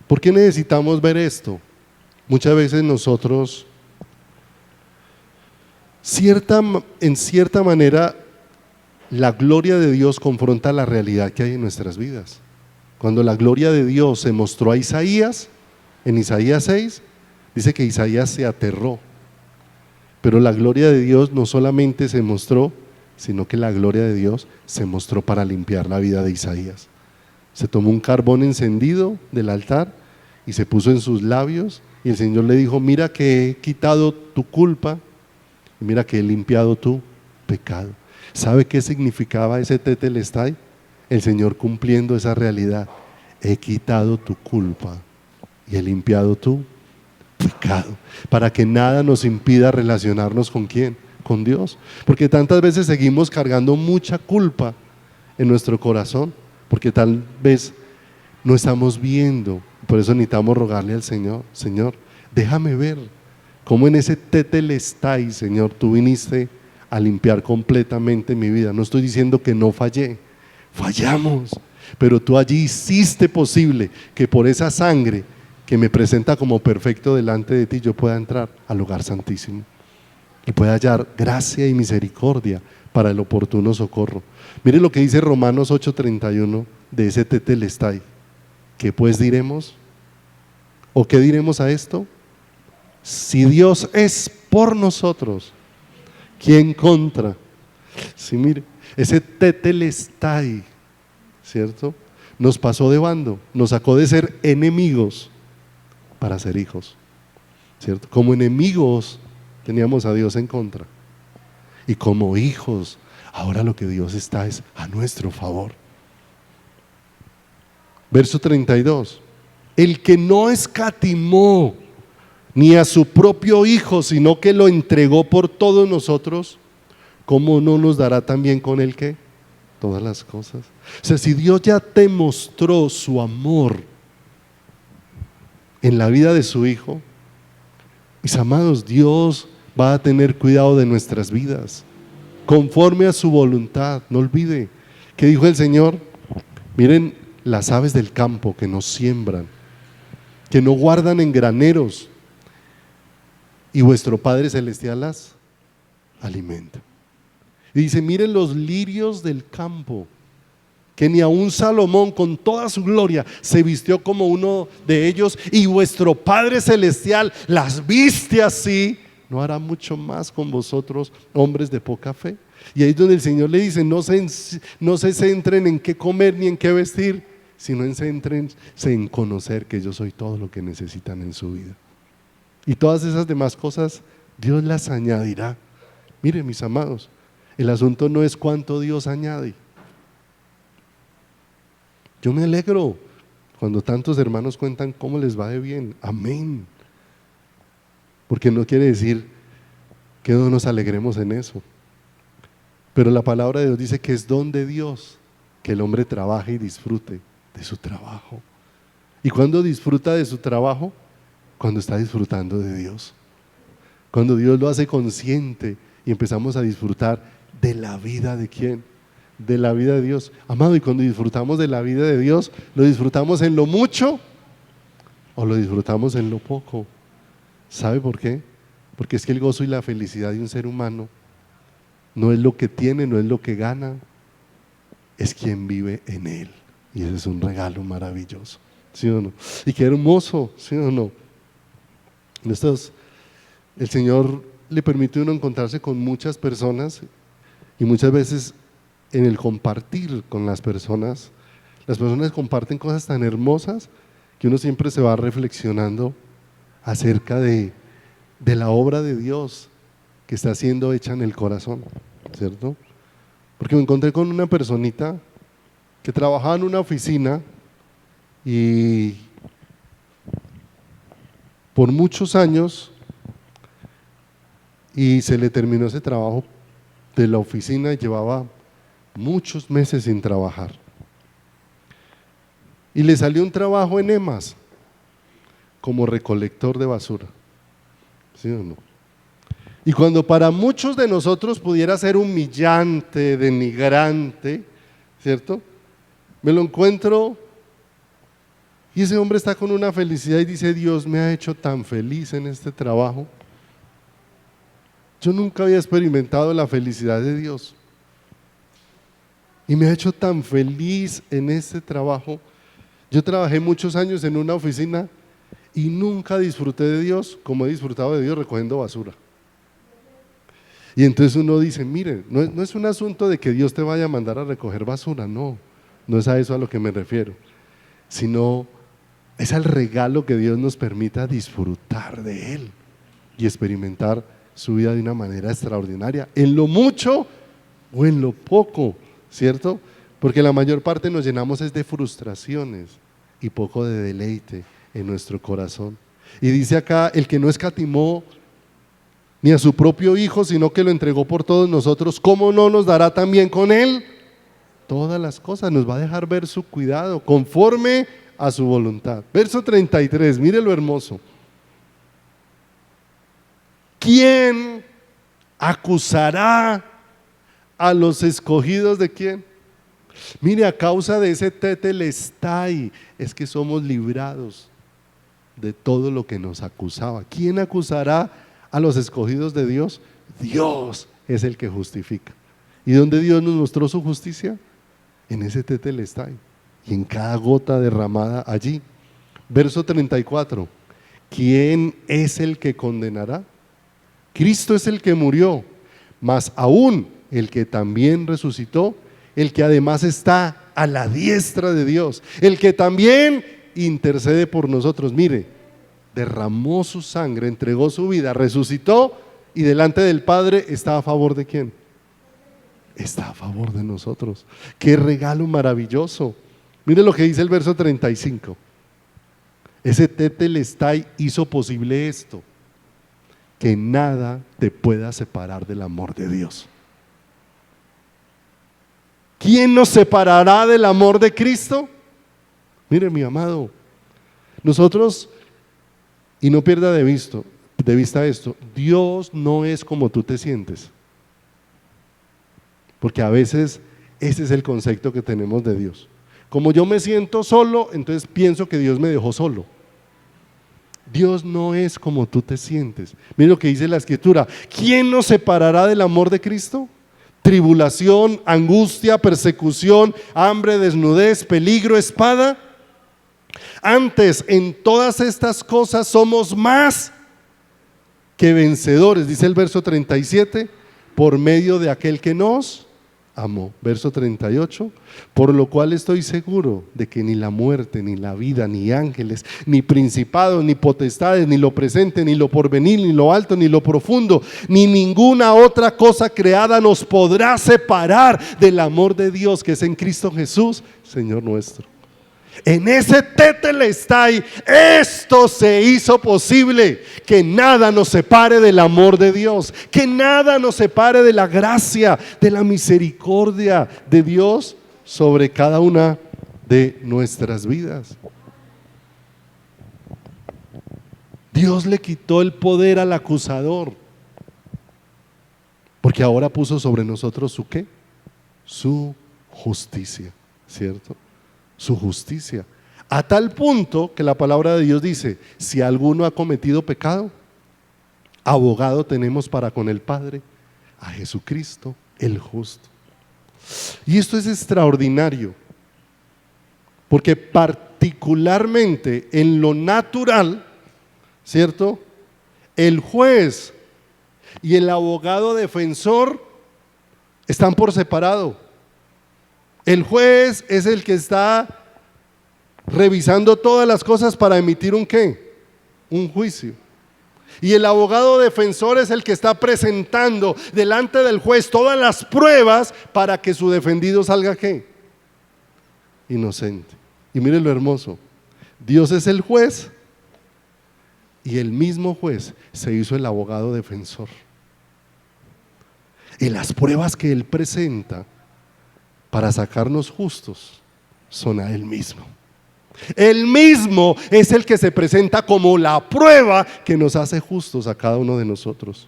¿Por qué necesitamos ver esto? Muchas veces nosotros, en cierta manera, la gloria de Dios confronta la realidad que hay en nuestras vidas. Cuando la gloria de Dios se mostró a Isaías, en Isaías 6, dice que Isaías se aterró. Pero la gloria de Dios no solamente se mostró, sino que la gloria de Dios se mostró para limpiar la vida de Isaías. Se tomó un carbón encendido del altar y se puso en sus labios, y el Señor le dijo: mira que he quitado tu culpa y mira que he limpiado tu pecado. ¿Sabe qué significaba ese tetelestai? El Señor cumpliendo esa realidad: he quitado tu culpa y he limpiado tu pecado, para que nada nos impida relacionarnos ¿con quién? Con Dios. Porque tantas veces seguimos cargando mucha culpa en nuestro corazón, porque tal vez no estamos viendo. Por eso necesitamos rogarle al Señor: Señor, déjame ver cómo en ese tetelestai, Señor, tú viniste a limpiar completamente mi vida. No estoy diciendo que no fallé, fallamos, pero tú allí hiciste posible que por esa sangre que me presenta como perfecto delante de ti, yo pueda entrar al lugar santísimo y pueda hallar gracia y misericordia para el oportuno socorro. Mire lo que dice Romanos 8:31 de ese tetelestai. ¿Qué pues diremos? ¿O qué diremos a esto? Si Dios es por nosotros, ¿quién contra? Sí, mire, ese tetelestai, ¿cierto? Nos pasó de bando, nos sacó de ser enemigos para ser hijos, ¿cierto? Como enemigos teníamos a Dios en contra, y como hijos ahora lo que Dios está es a nuestro favor. Verso 32: el que no escatimó ni a su propio Hijo, sino que lo entregó por todos nosotros, ¿cómo no nos dará también con él qué? Todas las cosas. O sea, si Dios ya te mostró su amor en la vida de su Hijo, mis amados, Dios va a tener cuidado de nuestras vidas conforme a su voluntad. No olvide que dijo el Señor: miren las aves del campo que no siembran, que no guardan en graneros, y vuestro Padre Celestial las alimenta. Y dice: miren los lirios del campo que ni aun Salomón con toda su gloria se vistió como uno de ellos, y vuestro Padre Celestial las viste así, ¿no hará mucho más con vosotros, hombres de poca fe? Y ahí es donde el Señor le dice, no se centren en qué comer ni en qué vestir, sino céntrense en conocer que yo soy todo lo que necesitan en su vida. Y todas esas demás cosas Dios las añadirá. Miren, mis amados, el asunto no es cuánto Dios añade. Yo me alegro cuando tantos hermanos cuentan cómo les va de bien. Amén. Porque no quiere decir que no nos alegremos en eso. Pero la palabra de Dios dice que es don de Dios que el hombre trabaje y disfrute de su trabajo. ¿Y cuándo disfruta de su trabajo? Cuando está disfrutando de Dios. Cuando Dios lo hace consciente y empezamos a disfrutar de la vida de ¿quién? De la vida de Dios. Amado, y cuando disfrutamos de la vida de Dios, ¿lo disfrutamos en lo mucho o lo disfrutamos en lo poco? ¿Sabe por qué? Porque es que el gozo y la felicidad de un ser humano no es lo que tiene, no es lo que gana, es quien vive en él. Y ese es un regalo maravilloso, ¿sí o no? Y qué hermoso, ¿sí o no? El Señor le permite a uno encontrarse con muchas personas, y muchas veces en el compartir con las personas comparten cosas tan hermosas que uno siempre se va reflexionando acerca de la obra de Dios que está siendo hecha en el corazón, ¿cierto? Porque me encontré con una personita que trabajaba en una oficina y por muchos años, y se le terminó ese trabajo de la oficina y llevaba muchos meses sin trabajar. Y le salió un trabajo en EMAS como recolector de basura, ¿sí o no? Y cuando para muchos de nosotros pudiera ser humillante, denigrante, ¿cierto? Me lo encuentro y ese hombre está con una felicidad y dice, Dios me ha hecho tan feliz en este trabajo. Yo nunca había experimentado la felicidad de Dios y me ha hecho tan feliz en este trabajo. Yo trabajé muchos años en una oficina y nunca disfruté de Dios como he disfrutado de Dios recogiendo basura. Y entonces uno dice, mire, no es un asunto de que Dios te vaya a mandar a recoger basura, no es a eso a lo que me refiero, sino es al regalo que Dios nos permita disfrutar de Él y experimentar su vida de una manera extraordinaria, en lo mucho o en lo poco, ¿cierto? Porque la mayor parte nos llenamos es de frustraciones y poco de deleite en nuestro corazón. Y dice acá, el que no escatimó ni a su propio Hijo, sino que lo entregó por todos nosotros, ¿cómo no nos dará también con Él todas las cosas? Nos va a dejar ver su cuidado conforme a su voluntad. Verso 33, mire lo hermoso. ¿Quién acusará a los escogidos de quién? Mire, a causa de ese tetelestai es que somos librados de todo lo que nos acusaba. ¿Quién acusará a los escogidos de Dios? Dios es el que justifica. ¿Y dónde Dios nos mostró su justicia? En ese tetelestai y en cada gota derramada allí. Verso 34, ¿quién es el que condenará? Cristo es el que murió, mas aún el que también resucitó, el que además está a la diestra de Dios, el que también intercede por nosotros. Mire, derramó su sangre, entregó su vida, resucitó y delante del Padre está a favor de ¿quién? Está a favor de nosotros. ¡Qué regalo maravilloso! Mire lo que dice el verso 35. Ese tetelestai hizo posible esto, que nada te pueda separar del amor de Dios. ¿Quién nos separará del amor de Cristo? Mire, mi amado, nosotros, y no pierda de vista esto, Dios no es como tú te sientes, porque a veces ese es el concepto que tenemos de Dios. Como yo me siento solo, entonces pienso que Dios me dejó solo. Dios no es como tú te sientes. Mira lo que dice la Escritura. ¿Quién nos separará del amor de Cristo? tribulación, angustia, persecución, hambre, desnudez, peligro, espada. Antes, en todas estas cosas somos más que vencedores, dice el verso 37, por medio de aquel que nos amó. Verso 38, por lo cual estoy seguro de que ni la muerte, ni la vida, ni ángeles, ni principados, ni potestades, ni lo presente, ni lo porvenir, ni lo alto, ni lo profundo, ni ninguna otra cosa creada nos podrá separar del amor de Dios que es en Cristo Jesús, Señor nuestro. En ese tetelestai, esto se hizo posible, que nada nos separe del amor de Dios, que nada nos separe de la gracia, de la misericordia de Dios sobre cada una de nuestras vidas. Dios le quitó el poder al acusador, porque ahora puso sobre nosotros su ¿qué? Su justicia, ¿cierto? Su justicia, a tal punto que la palabra de Dios dice: si alguno ha cometido pecado, abogado tenemos para con el Padre, a Jesucristo el justo. Y esto es extraordinario, porque particularmente en lo natural, ¿cierto? El juez y el abogado defensor están por separado. El juez es el que está revisando todas las cosas para emitir un ¿qué? Un juicio. Y el abogado defensor es el que está presentando delante del juez todas las pruebas para que su defendido salga ¿qué? Inocente. Y mire lo hermoso, Dios es el juez y el mismo juez se hizo el abogado defensor. Y las pruebas que él presenta para sacarnos justos son a él mismo. Él mismo es el que se presenta como la prueba que nos hace justos a cada uno de nosotros.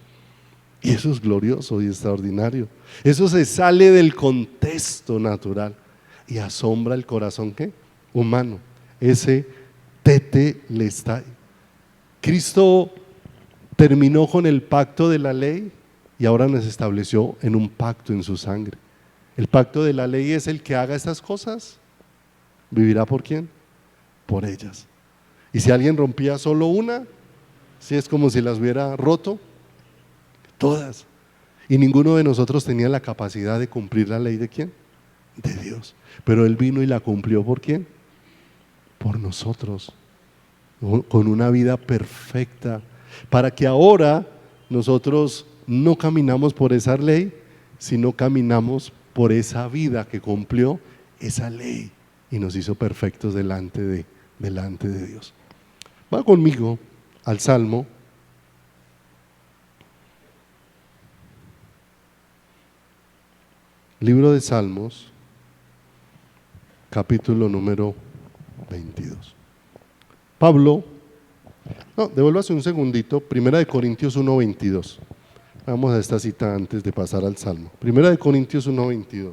Y eso es glorioso y extraordinario. Eso se sale del contexto natural y asombra el corazón ¿qué? Humano. Ese tetelestai. Cristo terminó con el pacto de la ley y ahora nos estableció en un pacto en su sangre. El pacto de la ley es el que haga estas cosas, ¿vivirá por quién? Por ellas. Y si alguien rompía solo una, si es como si las hubiera roto todas. Y ninguno de nosotros tenía la capacidad de cumplir la ley de quién? De Dios. Pero Él vino y la cumplió ¿por quién? Por nosotros, con una vida perfecta, para que ahora nosotros no caminamos por esa ley, sino caminamos por esa vida que cumplió esa ley y nos hizo perfectos delante de Dios. Va conmigo al Salmo libro de Salmos, capítulo número 22. Pablo, devuélvase un segundito, Primera de Corintios 1:22. Vamos a esta cita antes de pasar al Salmo. Primera de Corintios 1:22.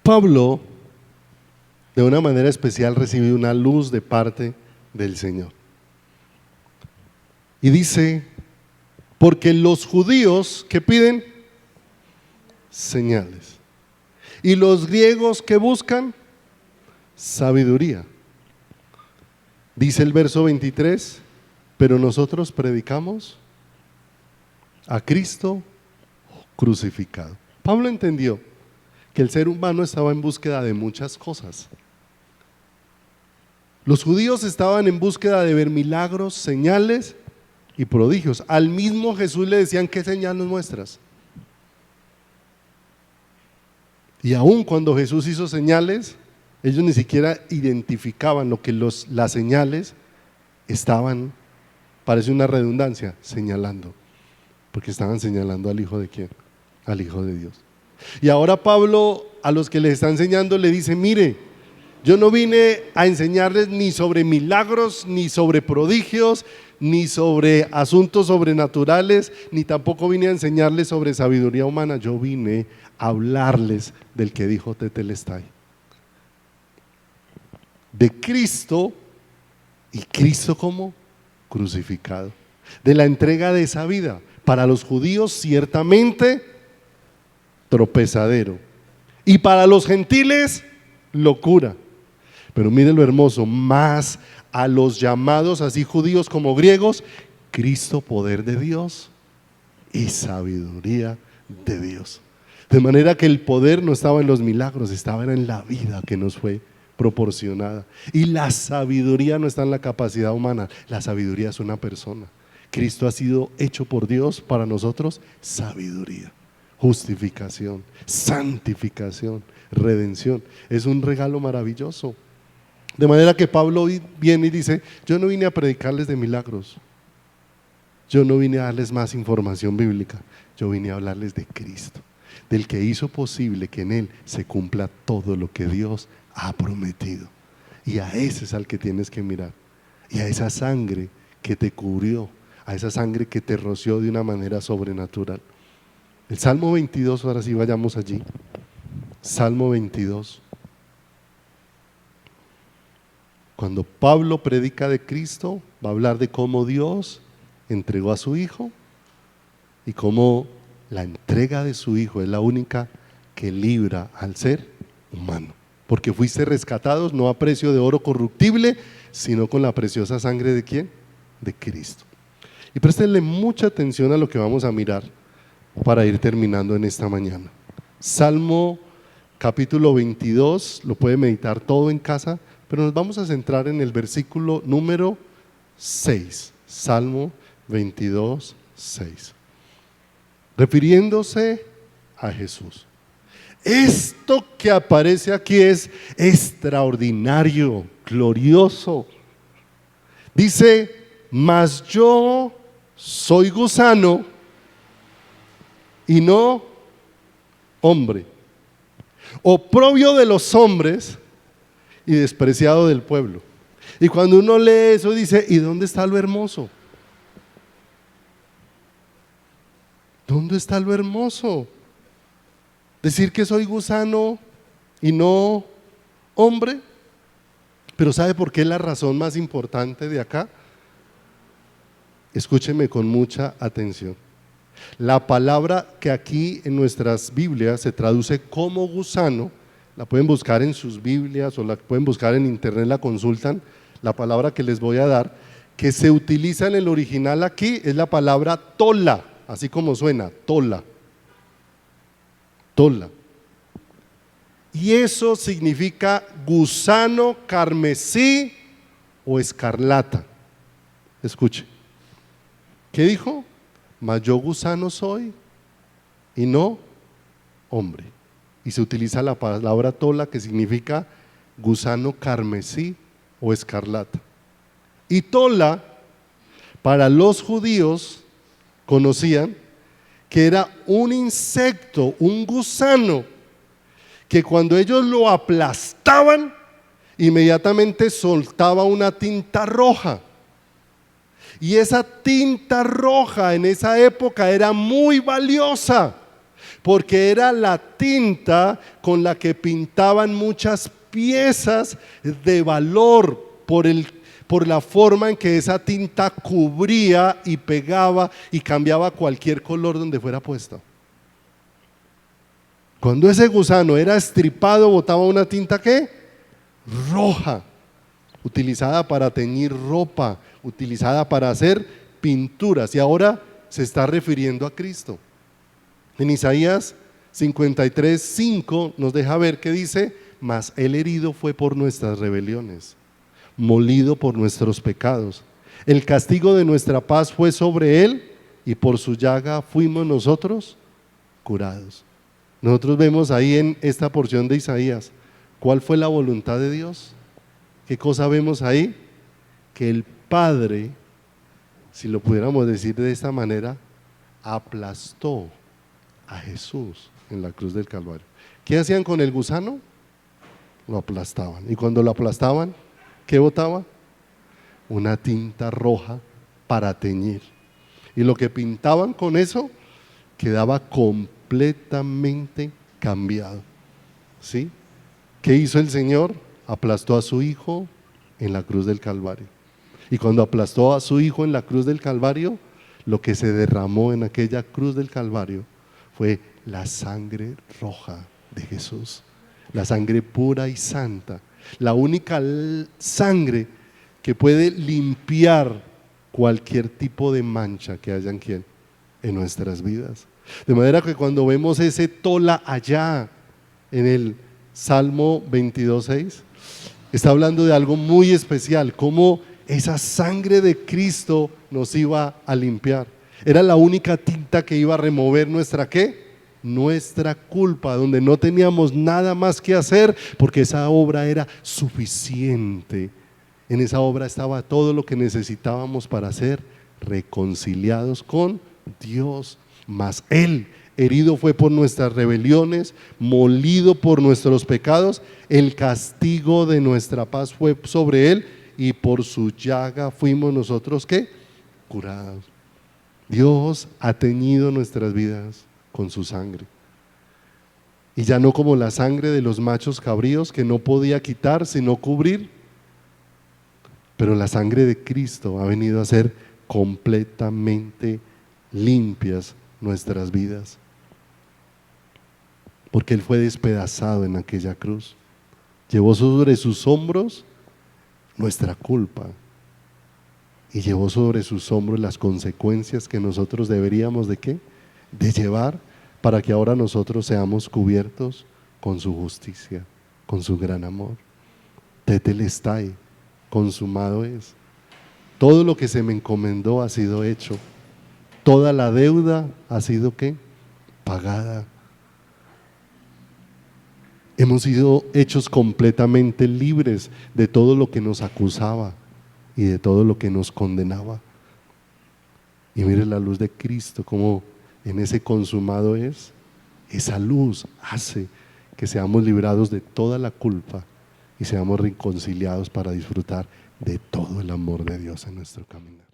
Pablo, de una manera especial, recibió una luz de parte del Señor. Y dice, porque los judíos que piden señales y los griegos que buscan sabiduría. Dice el verso 23, pero nosotros predicamos a Cristo crucificado. Pablo entendió que el ser humano estaba en búsqueda de muchas cosas. Los judíos estaban en búsqueda de ver milagros, señales y prodigios. Al mismo Jesús le decían, ¿qué señal nos muestras? Y aun cuando Jesús hizo señales, ellos ni siquiera identificaban lo que las señales estaban, parece una redundancia, señalando, porque estaban señalando al Hijo de ¿quién? Al Hijo de Dios. Y ahora Pablo a los que les está enseñando le dice, mire, yo no vine a enseñarles ni sobre milagros, ni sobre prodigios, ni sobre asuntos sobrenaturales, ni tampoco vine a enseñarles sobre sabiduría humana. Yo vine a hablarles del que dijo tetelestai, de Cristo y Cristo como crucificado, de la entrega de esa vida. Para los judíos ciertamente tropezadero y para los gentiles locura. Pero mire lo hermoso, más a los llamados así judíos como griegos, Cristo poder de Dios y sabiduría de Dios. De manera que el poder no estaba en los milagros, estaba en la vida que nos fue proporcionada. Y la sabiduría no está en la capacidad humana, la sabiduría es una persona. Cristo ha sido hecho por Dios para nosotros sabiduría, justificación, santificación, redención. Es un regalo maravilloso. De manera que Pablo viene y dice: yo no vine a predicarles de milagros, yo no vine a darles más información bíblica, yo vine a hablarles de Cristo, del que hizo posible que en Él se cumpla todo lo que Dios ha prometido. Y a ese es al que tienes que mirar, y a esa sangre que te cubrió, a esa sangre que te roció de una manera sobrenatural. El Salmo 22, ahora sí vayamos allí. Salmo 22. Cuando Pablo predica de Cristo, va a hablar de cómo Dios entregó a su Hijo y cómo la entrega de su Hijo es la única que libra al ser humano. Porque fuiste rescatados no a precio de oro corruptible, sino con la preciosa sangre ¿de quién? De Cristo. Y préstenle mucha atención a lo que vamos a mirar para ir terminando en esta mañana. Salmo capítulo 22, lo puede meditar todo en casa, pero nos vamos a centrar en el versículo número 6, Salmo 22, 6. Refiriéndose a Jesús. Esto que aparece aquí es extraordinario, glorioso. Dice: mas yo soy gusano y no hombre, oprobio de los hombres y despreciado del pueblo. Y cuando uno lee eso dice: ¿y dónde está lo hermoso? ¿Dónde está lo hermoso? Decir que soy gusano y no hombre. Pero ¿sabe por qué es la razón más importante de acá? Escúcheme con mucha atención. La palabra que aquí en nuestras Biblias se traduce como gusano, la pueden buscar en sus Biblias o la pueden buscar en internet, la consultan. La palabra que les voy a dar, que se utiliza en el original aquí, es la palabra tola, así como suena, tola. Tola. Y eso significa gusano carmesí o escarlata. Escuche. ¿Qué dijo? Mas yo gusano soy y no hombre. Y se utiliza la palabra tola, que significa gusano carmesí o escarlata. Y tola, para los judíos, conocían que era un insecto, un gusano, que cuando ellos lo aplastaban, inmediatamente soltaba una tinta roja. Y esa tinta roja en esa época era muy valiosa, porque era la tinta con la que pintaban muchas piezas de valor por la forma en que esa tinta cubría y pegaba y cambiaba cualquier color donde fuera puesto. Cuando ese gusano era estripado, botaba una tinta ¿qué? Roja, utilizada para teñir ropa, utilizada para hacer pinturas. Y ahora se está refiriendo a Cristo. En Isaías 53:5 nos deja ver que dice: mas él herido fue por nuestras rebeliones, molido por nuestros pecados. El castigo de nuestra paz fue sobre él y por su llaga fuimos nosotros curados. Nosotros vemos ahí en esta porción de Isaías, ¿cuál fue la voluntad de Dios? ¿Qué cosa vemos ahí? Que el Padre, si lo pudiéramos decir de esta manera, aplastó a Jesús en la cruz del Calvario. ¿Qué hacían con el gusano? Lo aplastaban. Y cuando lo aplastaban, ¿qué botaba? Una tinta roja para teñir. Y lo que pintaban con eso quedaba completamente cambiado. ¿Sí? ¿Qué hizo el Señor? aplastó a su Hijo en la cruz del Calvario. Y cuando aplastó a su Hijo en la cruz del Calvario, lo que se derramó en aquella cruz del Calvario fue la sangre roja de Jesús, la sangre pura y santa, la única sangre que puede limpiar cualquier tipo de mancha que haya en nuestras vidas. De manera que cuando vemos ese tola allá en el Salmo 22:6, está hablando de algo muy especial, cómo esa sangre de Cristo nos iba a limpiar. Era la única tinta que iba a remover nuestra ¿qué? Nuestra culpa, donde no teníamos nada más que hacer, porque esa obra era suficiente. En esa obra estaba todo lo que necesitábamos para ser reconciliados con Dios. Mas Él, herido fue por nuestras rebeliones, molido por nuestros pecados, el castigo de nuestra paz fue sobre Él, y por su llaga fuimos nosotros ¿qué? Curados. Dios ha teñido nuestras vidas con su sangre, y ya no como la sangre de los machos cabríos, que no podía quitar sino cubrir, pero la sangre de Cristo ha venido a ser completamente limpias nuestras vidas, porque Él fue despedazado en aquella cruz, llevó sobre sus hombros nuestra culpa y llevó sobre sus hombros las consecuencias que nosotros deberíamos ¿de qué? De llevar, para que ahora nosotros seamos cubiertos con su justicia, con su gran amor. Tetelestai, consumado es. Todo lo que se me encomendó ha sido hecho. Toda la deuda ha sido ¿qué? Pagada. Hemos sido hechos completamente libres de todo lo que nos acusaba y de todo lo que nos condenaba. Y mire la luz de Cristo, como en ese consumado es. Esa luz hace que seamos librados de toda la culpa y seamos reconciliados para disfrutar de todo el amor de Dios en nuestro caminar.